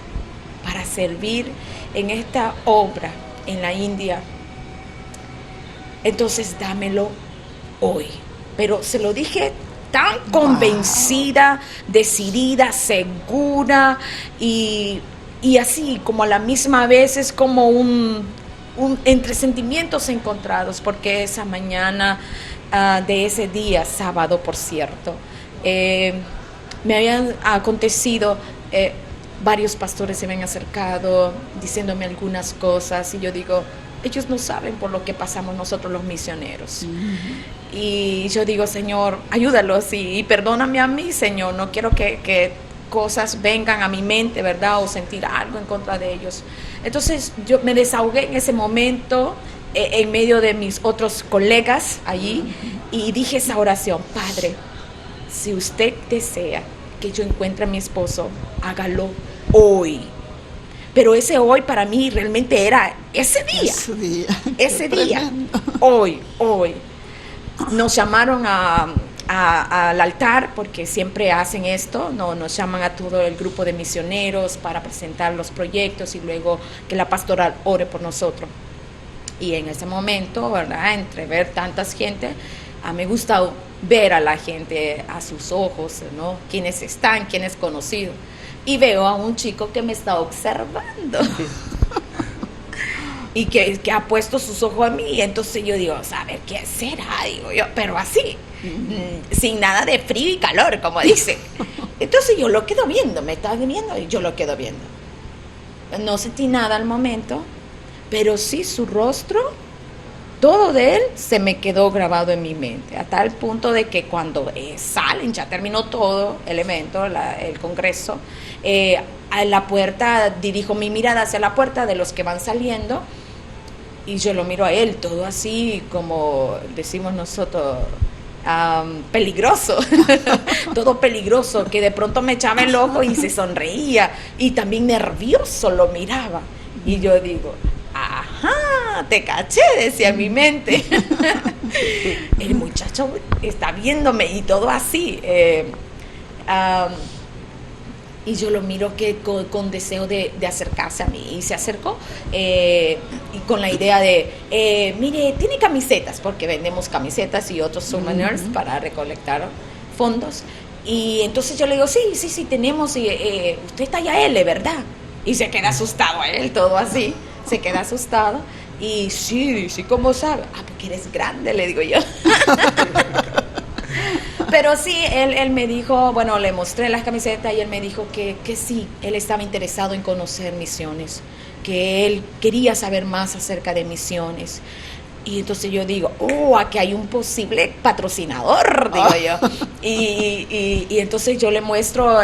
para servir en esta obra en la India, entonces dámelo hoy. Pero se lo dije tan convencida, decidida, segura y así como a la misma vez es como un entre sentimientos encontrados, porque esa mañana de ese día, sábado por cierto, me habían acontecido, varios pastores se me han acercado diciéndome algunas cosas y yo digo, ellos no saben por lo que pasamos nosotros los misioneros. Y yo digo, Señor, ayúdalos y perdóname a mí, Señor, no quiero que cosas vengan a mi mente, ¿verdad? O sentir algo en contra de ellos. Entonces yo me desahogué en ese momento en medio de mis otros colegas allí y dije esa oración, Padre, si usted desea que yo encuentre a mi esposo, hágalo hoy. Pero ese hoy para mí realmente era ese día. Ese día. Hoy. Nos llamaron al altar, porque siempre hacen esto, nos llaman a todo el grupo de misioneros para presentar los proyectos y luego que la pastoral ore por nosotros. Y en ese momento, ¿verdad? Entre ver tantas gente, me gusta ver a la gente a sus ojos, ¿no? Quiénes están, quiénes conocidos. Y veo a un chico que me está observando y que ha puesto sus ojos a mí. Entonces yo digo, ¿saber qué será? Digo yo, pero así, sin nada de frío y calor, como dicen. Entonces yo lo quedo viendo, me está viendo y yo lo quedo viendo. No sentí nada al momento, pero sí su rostro, todo de él se me quedó grabado en mi mente, a tal punto de que cuando salen, ya terminó todo el evento, el congreso, a la puerta, dirijo mi mirada hacia la puerta de los que van saliendo y yo lo miro a él, todo así como decimos nosotros, peligroso, todo peligroso, que de pronto me echaba el ojo y se sonreía y también nervioso lo miraba y yo digo, ajá, te caché, decía en mi mente. El muchacho está viéndome y todo así. Y yo lo miro que con deseo de acercarse a mí. Y se acercó y con la idea de, mire, tiene camisetas, porque vendemos camisetas y otros souvenirs para recolectar fondos. Y entonces yo le digo, sí, tenemos. Y, usted está ya L, ¿verdad? Y se queda asustado a él, todo así. Se queda asustado y sí, ¿cómo sabe? Porque eres grande, le digo yo. Pero sí, él me dijo, bueno, le mostré las camisetas y él me dijo que sí, él estaba interesado en conocer misiones. que él quería saber más acerca de misiones. Y entonces yo digo, aquí hay un posible patrocinador, digo yo. Y entonces yo le muestro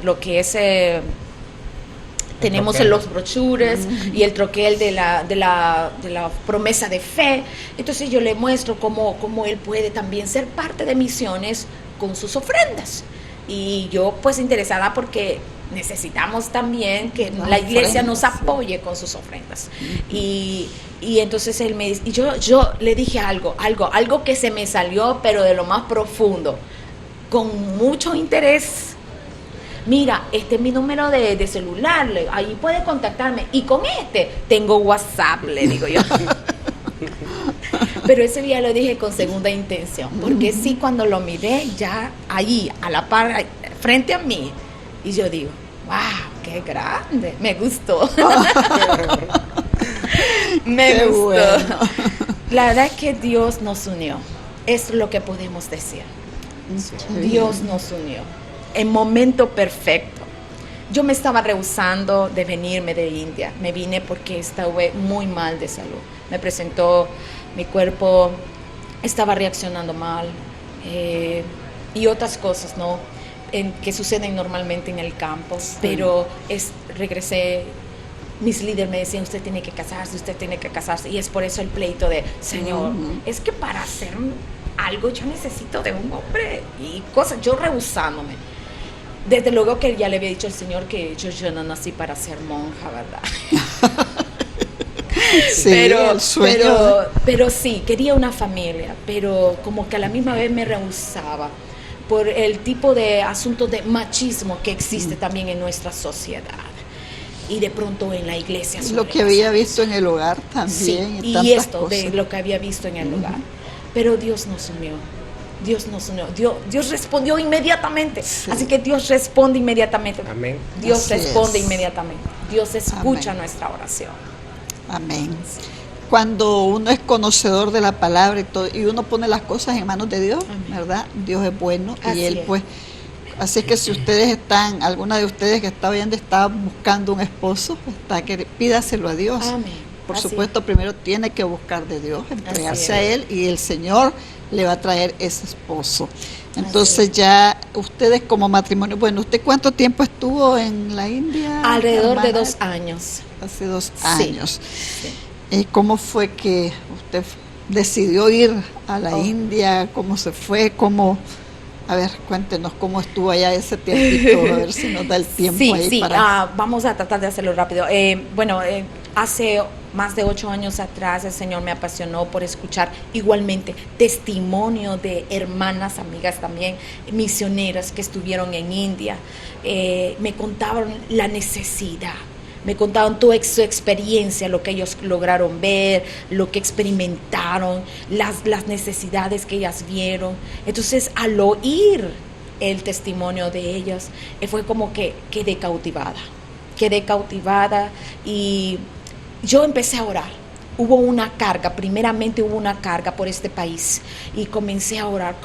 lo que es... tenemos los brochures y el troquel de la promesa de fe. Entonces yo le muestro cómo él puede también ser parte de misiones con sus ofrendas. Y yo pues interesada porque necesitamos también que la iglesia nos apoye con sus ofrendas. Y entonces él me dice, y yo le dije algo que se me salió, pero de lo más profundo, con mucho interés. Mira, este es mi número de celular, ahí puede contactarme. Y con tengo WhatsApp, le digo yo. Pero ese día lo dije con segunda intención, porque sí, cuando lo miré ya ahí, a la par, frente a mí, y yo digo, wow, qué grande, me gustó. Me gustó. Bueno. La verdad es que Dios nos unió, es lo que podemos decir. Dios nos unió en momento perfecto. Yo me estaba rehusando de venirme de India. Me vine porque estaba muy mal de salud. Me presentó, mi cuerpo estaba reaccionando mal, y otras cosas, ¿no? Que suceden normalmente en el campo. Sí. Pero regresé. Mis líderes me decían, usted tiene que casarse. Y es por eso el pleito de, Señor, es que para hacer algo yo necesito de un hombre y cosas. Yo rehusándome. Desde luego que ya le había dicho al Señor que yo no nací para ser monja, ¿verdad? Sí, pero sí, quería una familia, pero como que a la misma vez me rehusaba por el tipo de asunto de machismo que existe también en nuestra sociedad. Y de pronto en la iglesia. Lo que había visto en el hogar también. Sí, y esto cosas. De lo que había visto en el hogar. Pero Dios nos unió. Dios respondió inmediatamente. Sí. Así que Dios responde inmediatamente. Amén. Dios así responde inmediatamente. Dios escucha nuestra oración. Amén. Cuando uno es conocedor de la palabra y uno pone las cosas en manos de Dios, ¿verdad? Dios es bueno y Él pues... Así que si ustedes alguna de ustedes que está viendo está buscando un esposo, pídaselo a Dios. Amén. Por supuesto, primero tiene que buscar de Dios, entregarse a Él y el Señor le va a traer ese esposo. Entonces ya ustedes como matrimonio, bueno, ¿usted cuánto tiempo estuvo en la India? Alrededor de 2 años. Hace 2 años. Sí. ¿Y cómo fue que usted decidió ir a la India? ¿Cómo se fue? A ver, cuéntenos cómo estuvo allá ese tiempito, a ver si nos da el tiempo ahí para... Vamos a tratar de hacerlo rápido. Hace más de 8 años atrás el Señor me apasionó por escuchar igualmente testimonio de hermanas, amigas también, misioneras que estuvieron en India. Me contaban la necesidad. Me contaban toda su experiencia, lo que ellos lograron ver, lo que experimentaron, las necesidades que ellas vieron. Entonces, al oír el testimonio de ellas, fue como que quedé cautivada y yo empecé a orar. Primeramente hubo una carga por este país y comencé a orar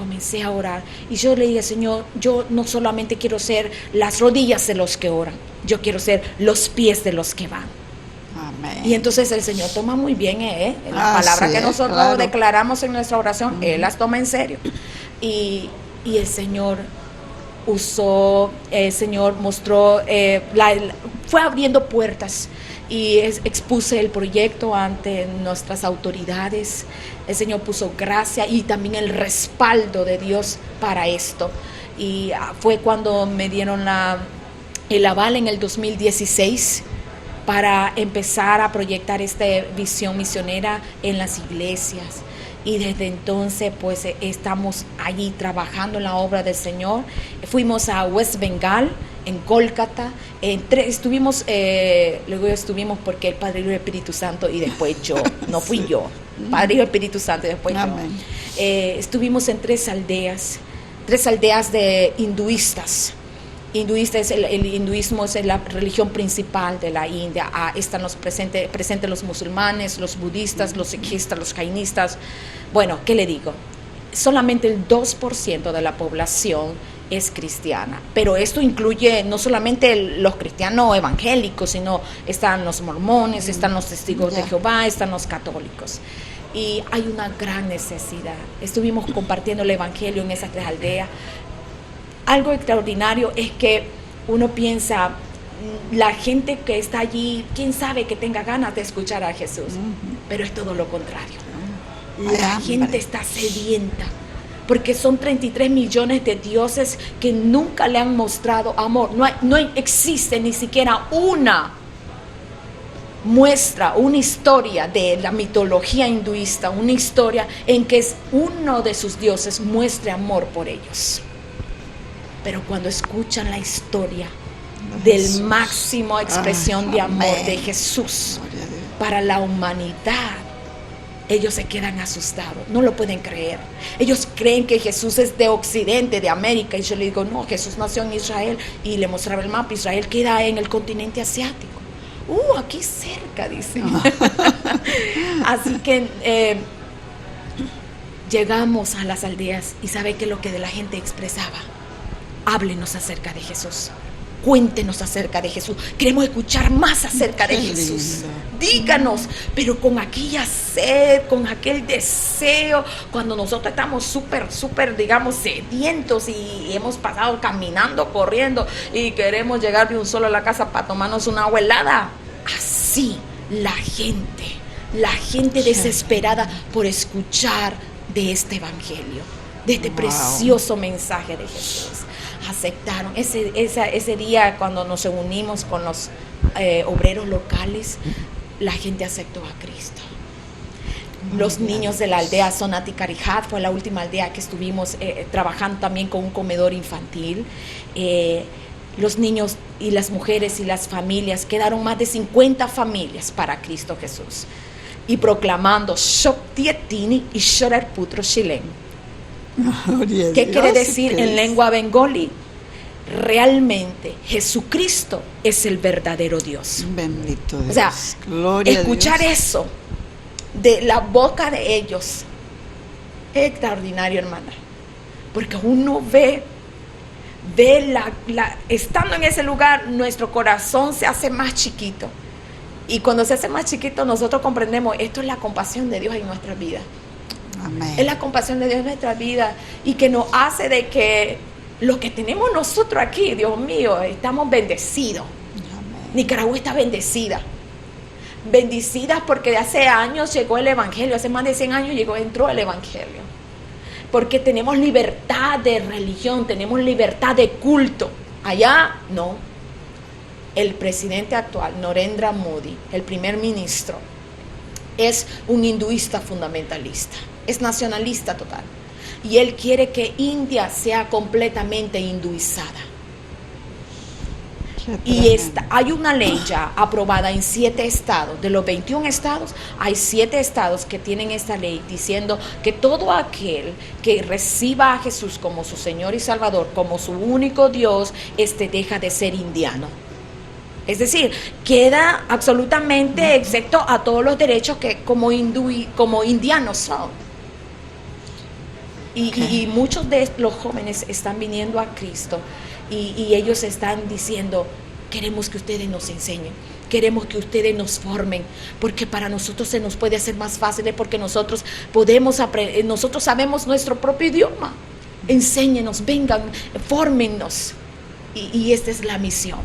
y yo le dije, Señor, yo no solamente quiero ser las rodillas de los que oran, yo quiero ser los pies de los que van. Amén. Y entonces el Señor toma muy bien la palabra que nosotros declaramos en nuestra oración, Él las toma en serio y el Señor usó, el Señor mostró, fue abriendo puertas. Y expuse el proyecto ante nuestras autoridades. El Señor puso gracia y también el respaldo de Dios para esto. Y fue cuando me dieron el aval en el 2016 para empezar a proyectar esta visión misionera en las iglesias. Y desde entonces pues estamos allí trabajando en la obra del Señor. Fuimos a West Bengal, en Kolkata, luego estuvimos porque el Padre y el Espíritu Santo y después yo, no fui yo, Padre y el Espíritu Santo y después Amén. Yo. Estuvimos en 3 aldeas de hinduistas. El hinduismo es la religión principal de la India. Están presentes los musulmanes, los budistas, los sikhistas, los jainistas. Bueno, ¿qué le digo? Solamente el 2% de la población es cristiana. Pero esto incluye no solamente los cristianos evangélicos, sino están los mormones, están los testigos de Jehová, están los católicos. Y hay una gran necesidad. Estuvimos compartiendo el evangelio en esas 3 aldeas. Algo extraordinario es que uno piensa, la gente que está allí, quién sabe que tenga ganas de escuchar a Jesús, pero es todo lo contrario. La gente está sedienta, porque son 33 millones de dioses que nunca le han mostrado amor. No existe ni siquiera una muestra, una historia de la mitología hinduista, una historia en que uno de sus dioses muestre amor por ellos. Pero cuando escuchan la historia del máximo expresión de amor de Jesús para la humanidad, ellos se quedan asustados, no lo pueden creer. Ellos creen que Jesús es de Occidente, de América, y yo le digo, no, Jesús nació en Israel, y le mostraba el mapa. Israel queda en el continente asiático. Aquí cerca, dice. Así que llegamos a las aldeas y sabe que lo que de la gente expresaba, háblenos acerca de Jesús. Cuéntenos acerca de Jesús. Queremos escuchar más acerca de Jesús. Díganos, pero con aquella sed, con aquel deseo, cuando nosotros estamos súper, digamos, sedientos y hemos pasado caminando, corriendo y queremos llegar de un solo a la casa para tomarnos una agua helada. Así la gente desesperada por escuchar de este evangelio, de este precioso mensaje de Jesús. Aceptaron ese día cuando nos unimos con los obreros locales, la gente aceptó a Cristo. Los niños de la aldea Sonat y Carijat fue la última aldea que estuvimos trabajando también con un comedor infantil. Los niños y las mujeres y las familias, quedaron más de 50 familias para Cristo Jesús, y proclamando Shok Tietini y Shorar Putro Shilen. ¿Qué quiere decir en lengua bengalí? Realmente Jesucristo es el verdadero Dios. Bendito Dios. O sea, gloria escuchar a Dios. eso de la boca de ellos es extraordinario, hermana, porque uno ve estando en ese lugar, nuestro corazón se hace más chiquito, y cuando se hace más chiquito nosotros comprendemos, esto es la compasión de Dios en nuestra vida. Amén. Es la compasión de Dios en nuestra vida, y que nos hace de que lo que tenemos nosotros aquí, Dios mío, estamos bendecidos. Amén. Nicaragua está bendecida porque de hace años llegó el evangelio, hace más de 100 años entró el evangelio, porque tenemos libertad de religión, tenemos libertad de culto. Allá no. El presidente actual, Narendra Modi, el primer ministro, es un hinduista fundamentalista, es nacionalista total, y él quiere que India sea completamente hinduizada. Y hay una ley ya aprobada en 7 estados, de los 21 estados, hay 7 estados que tienen esta ley diciendo que todo aquel que reciba a Jesús como su Señor y Salvador, como su único Dios, deja de ser indiano. Es decir, queda absolutamente excepto a todos los derechos que como indianos son. Y muchos de los jóvenes están viniendo a Cristo, y ellos están diciendo, queremos que ustedes nos enseñen, queremos que ustedes nos formen, porque para nosotros se nos puede hacer más fácil, porque nosotros podemos aprender, nosotros sabemos nuestro propio idioma. Enséñenos, vengan, fórmennos. Y esta es la misión.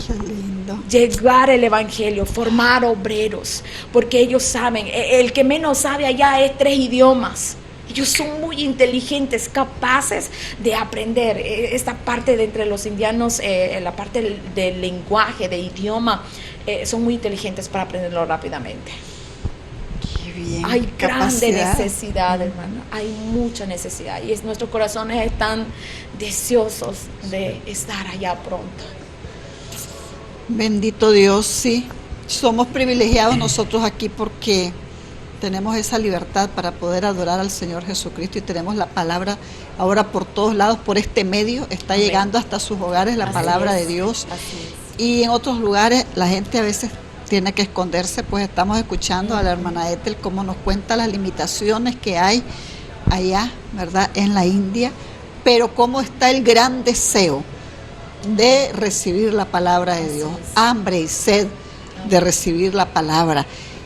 Qué lindo. Llevar el evangelio, formar obreros, porque ellos saben, el que menos sabe allá es 3 idiomas. Ellos son muy inteligentes, capaces de aprender esta parte de entre los indianos, la parte del lenguaje, de idioma, son muy inteligentes para aprenderlo rápidamente. Qué bien. Hay grande Capacidad. necesidad, hermano, hay mucha necesidad, y nuestros corazones están deseosos de estar allá pronto. Bendito Dios, sí. Somos privilegiados nosotros aquí porque tenemos esa libertad para poder adorar al Señor Jesucristo, y tenemos la palabra ahora por todos lados, por este medio, está Amén. llegando hasta sus hogares la Así palabra es, de Dios. así es. Y en otros lugares la gente a veces tiene que esconderse, pues estamos escuchando a la hermana Ethel cómo nos cuenta las limitaciones que hay allá, ¿verdad?, en la India, pero cómo está el gran deseo de recibir la palabra de Dios, hambre y sed de recibir la palabra.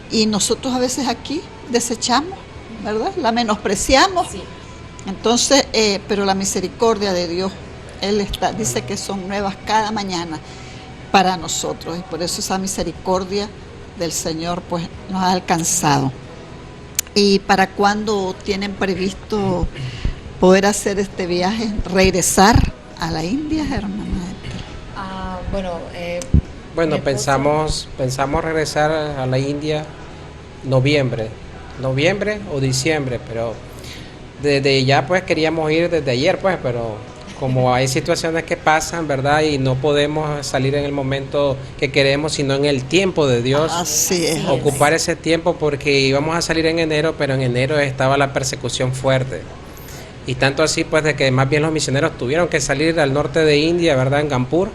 Y nosotros a veces aquí desechamos, ¿verdad? La menospreciamos. Sí. Entonces, pero la misericordia de Dios, dice que son nuevas cada mañana para nosotros, y por eso esa misericordia del Señor pues nos ha alcanzado. ¿Y para cuándo tienen previsto poder hacer este viaje, regresar a la India, hermana? Bueno, mi esposo- pensamos regresar a la India noviembre o diciembre, pero desde ya pues queríamos ir desde ayer pues, pero como hay situaciones que pasan, ¿verdad? Y no podemos salir en el momento que queremos, sino en el tiempo de Dios. Así es. Ocupar ese tiempo, porque íbamos a salir en enero, pero en enero estaba la persecución fuerte. Y tanto así pues de que más bien los misioneros tuvieron que salir al norte de India, ¿verdad? En Kanpur.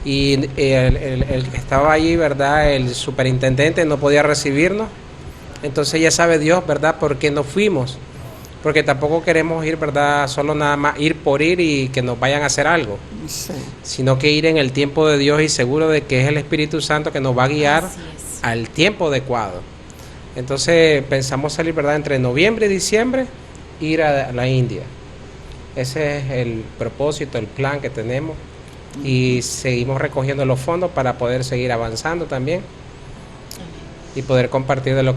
Y el que estaba allí, ¿verdad? El superintendente no podía recibirnos. Entonces ya sabe Dios, ¿verdad? ¿Por qué no fuimos? Porque tampoco queremos ir, ¿verdad? Solo nada más ir por ir y que nos vayan a hacer algo. Sí. Sino que ir en el tiempo de Dios y seguro de que es el Espíritu Santo que nos va a guiar Así es. al tiempo adecuado. Entonces pensamos salir, ¿verdad? Entre noviembre y diciembre, ir a la India. Ese es el propósito, el plan que tenemos. Y seguimos recogiendo los fondos para poder seguir avanzando también. Y poder compartir de lo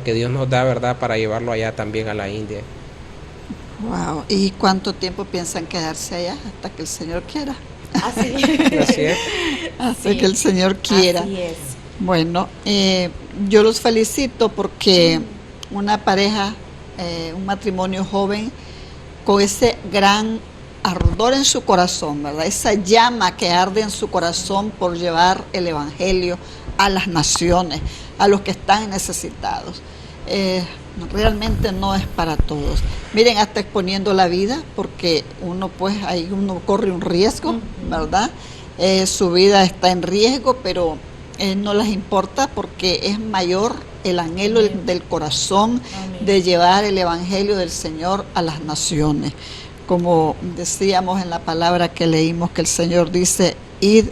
que Dios nos da, ¿verdad? Para llevarlo allá también a la India. Wow. ¿Y cuánto tiempo piensan quedarse allá? Hasta que el Señor quiera. Así Así es. Hasta Sí. que el Señor quiera. Así es. Bueno, yo los felicito porque una pareja, un matrimonio joven, con ese gran ardor en su corazón, ¿verdad? Esa llama que arde en su corazón por llevar el Evangelio a las naciones, a los que están necesitados. Realmente no es para todos. Miren, hasta exponiendo la vida, porque uno pues ahí uno corre un riesgo, ¿verdad? Su vida está en riesgo, pero no les importa porque es mayor el anhelo del corazón Amén. de llevar el Evangelio del Señor a las naciones. Como decíamos en la palabra que leímos, que el Señor dice, id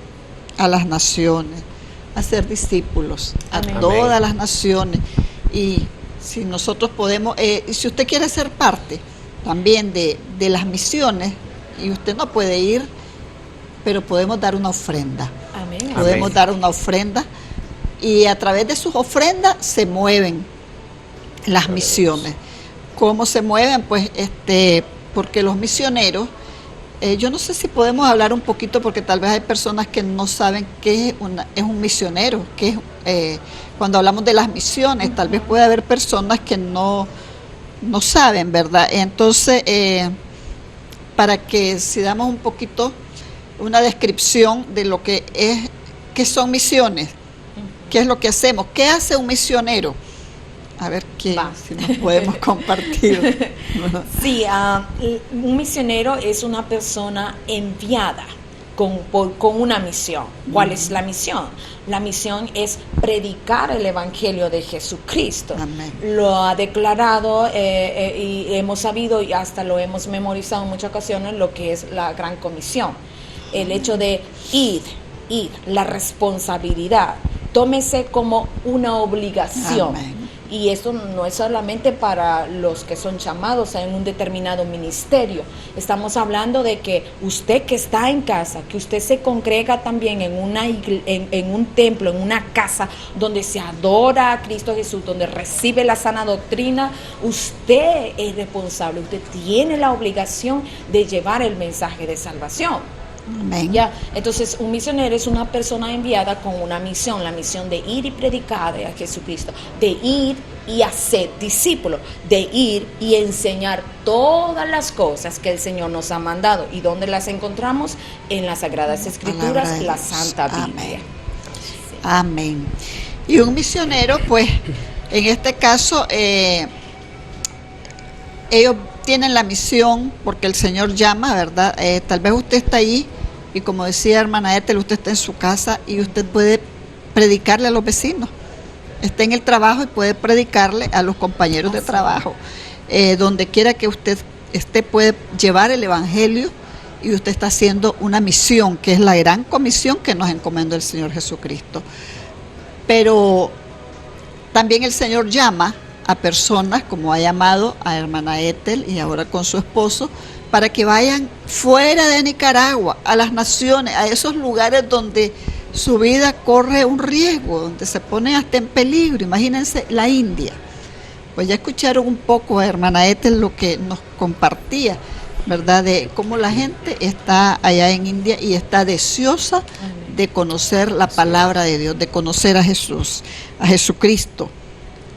a las naciones, a ser discípulos, a Amén. todas las naciones. Y si nosotros podemos, y si usted quiere ser parte también de las misiones, y usted no puede ir, pero podemos dar una ofrenda. Amén. Podemos dar una ofrenda, y a través de sus ofrendas se mueven las misiones. ¿Cómo se mueven? Pues porque los misioneros, yo no sé si podemos hablar un poquito, porque tal vez hay personas que no saben qué es un misionero, qué es, cuando hablamos de las misiones, tal vez puede haber personas que no saben, ¿verdad? Entonces, para que si damos un poquito una descripción de lo que es, qué son misiones, qué es lo que hacemos, qué hace un misionero. A ver si nos podemos compartir. Sí, un misionero es una persona enviada con una misión. ¿Cuál es la misión? La misión es predicar el Evangelio de Jesucristo. Amén. Lo ha declarado y hemos sabido y hasta lo hemos memorizado en muchas ocasiones, lo que es la Gran Comisión. El hecho de ir, la responsabilidad. Tómese como una obligación. Amén. Y esto no es solamente para los que son llamados en un determinado ministerio. Estamos hablando de que usted que está en casa, que usted se congrega también en un templo, en una casa donde se adora a Cristo Jesús, donde recibe la sana doctrina, usted es responsable, usted tiene la obligación de llevar el mensaje de salvación. Amén. Ya, entonces un misionero es una persona enviada con una misión, la misión de ir y predicar a Jesucristo, de ir y hacer discípulos, de ir y enseñar todas las cosas que el Señor nos ha mandado. ¿Y dónde las encontramos? En las Sagradas Escrituras, la Santa Biblia. Amén. Y un misionero, pues, en este caso, ellos tienen la misión porque el Señor llama, ¿verdad? Tal vez usted está ahí y, como decía hermana Ethel, usted está en su casa y usted puede predicarle a los vecinos. Está en el trabajo y puede predicarle a los compañeros de trabajo. Donde quiera que usted usted puede llevar el evangelio y usted está haciendo una misión, que es la gran comisión que nos encomendó el Señor Jesucristo. Pero también el Señor llama a personas, como ha llamado a hermana Ethel y ahora con su esposo, para que vayan fuera de Nicaragua, a las naciones, a esos lugares donde su vida corre un riesgo, donde se pone hasta en peligro. Imagínense la India. Pues ya escucharon un poco a hermana Ethel lo que nos compartía, ¿verdad? De cómo la gente está allá en India y está deseosa de conocer la palabra de Dios, de conocer a Jesús, a Jesucristo,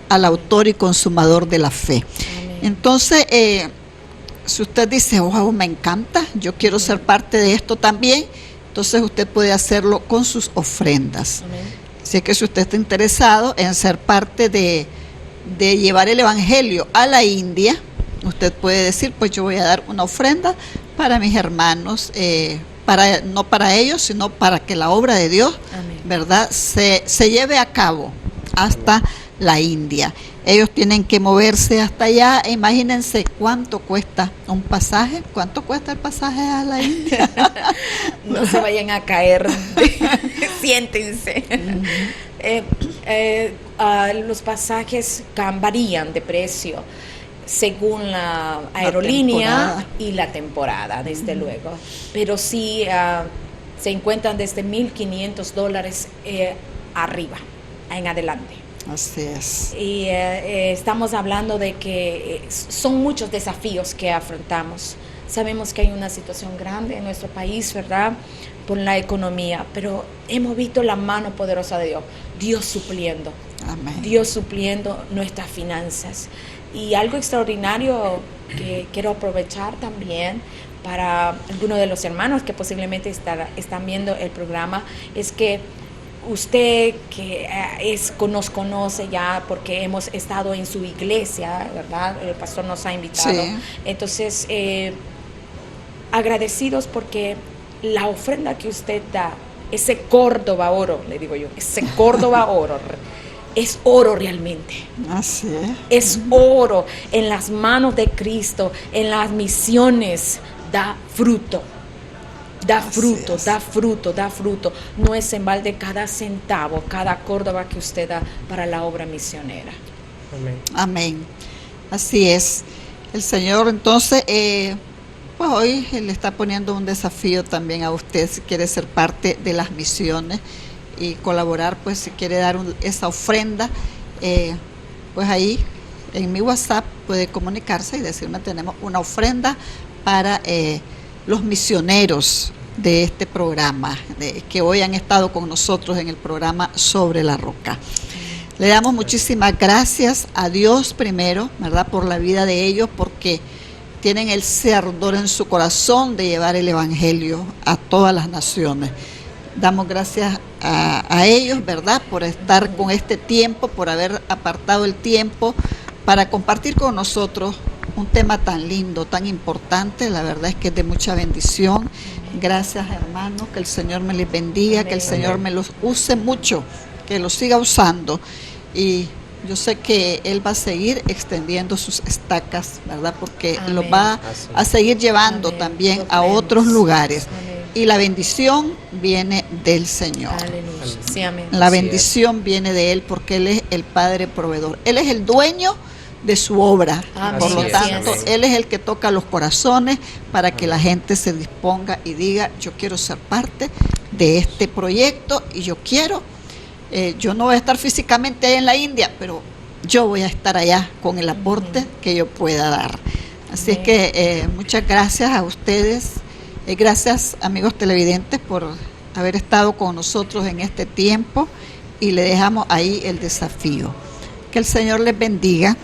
al autor y consumador de la fe. Entonces, si usted dice, wow, me encanta, yo quiero ser parte de esto también, entonces usted puede hacerlo con sus ofrendas. Así que si usted está interesado en ser parte de llevar el evangelio a la India, usted puede decir, pues yo voy a dar una ofrenda para mis hermanos, no para ellos, sino para que la obra de Dios, ¿verdad?, se lleve a cabo hasta la India. Ellos tienen que moverse hasta allá. Imagínense cuánto cuesta un pasaje. ¿Cuánto cuesta el pasaje a la India? No se vayan a caer. Siéntense. Los pasajes varían de precio según la aerolínea y la temporada, desde luego. Pero sí se encuentran desde $1,500 arriba, en adelante. Así es. Y estamos hablando de que son muchos desafíos que afrontamos. Sabemos que hay una situación grande en nuestro país, ¿verdad?, por la economía, pero hemos visto la mano poderosa de Dios, Dios supliendo. Amén. Dios supliendo nuestras finanzas. Y algo extraordinario que quiero aprovechar también para algunos de los hermanos que posiblemente están viendo el programa, es que usted que nos conoce ya porque hemos estado en su iglesia, ¿verdad? El pastor nos ha invitado. Sí. Entonces, agradecidos porque la ofrenda que usted da, ese Córdoba oro, le digo yo, ese Córdoba oro, es oro realmente. Así es. Es oro en las manos de Cristo, en las misiones, da fruto. Da fruto, da fruto, da fruto. No es en balde cada centavo, cada Córdoba que usted da para la obra misionera. Amén. Amén. Así es. El Señor entonces, pues hoy le está poniendo un desafío también a usted, si quiere ser parte de las misiones y colaborar, pues si quiere dar esa ofrenda, pues ahí en mi WhatsApp puede comunicarse y decirme, tenemos una ofrenda para los misioneros de este programa, que hoy han estado con nosotros en el programa Sobre la Roca. Le damos muchísimas gracias a Dios primero, ¿verdad?, por la vida de ellos, porque tienen el ardor en su corazón de llevar el evangelio a todas las naciones. Damos gracias a ellos, ¿verdad?, por estar con este tiempo, por haber apartado el tiempo para compartir con nosotros un tema tan lindo, tan importante. La verdad es que es de mucha bendición. Gracias, hermanos, que el Señor me les bendiga, que el Señor me los use mucho, que los siga usando. Y yo sé que Él va a seguir extendiendo sus estacas, ¿verdad?, porque los va a seguir llevando también a otros lugares. Y la bendición viene del Señor. Aleluya. Sí, amén. La bendición viene de Él porque Él es el Padre proveedor. Él es el dueño de su obra. Por lo tanto, Él es el que toca los corazones para que la gente se disponga y diga, yo quiero ser parte de este proyecto y yo quiero, yo no voy a estar físicamente ahí en la India, pero yo voy a estar allá con el aporte que yo pueda dar. Así es que muchas gracias a ustedes. Gracias, amigos televidentes, por haber estado con nosotros en este tiempo y le dejamos ahí el desafío. Que el Señor les bendiga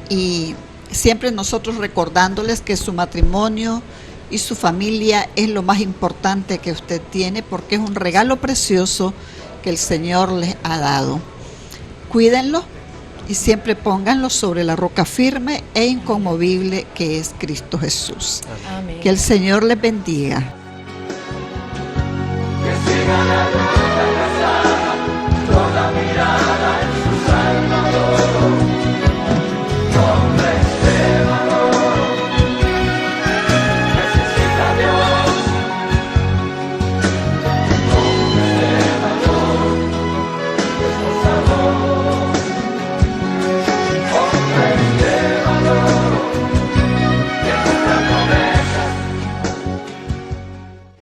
y siempre nosotros recordándoles que su matrimonio y su familia es lo más importante que usted tiene porque es un regalo precioso que el Señor les ha dado. Cuídenlo y siempre pónganlo sobre la roca firme e inconmovible que es Cristo Jesús. Amén. Que el Señor les bendiga. Que siga la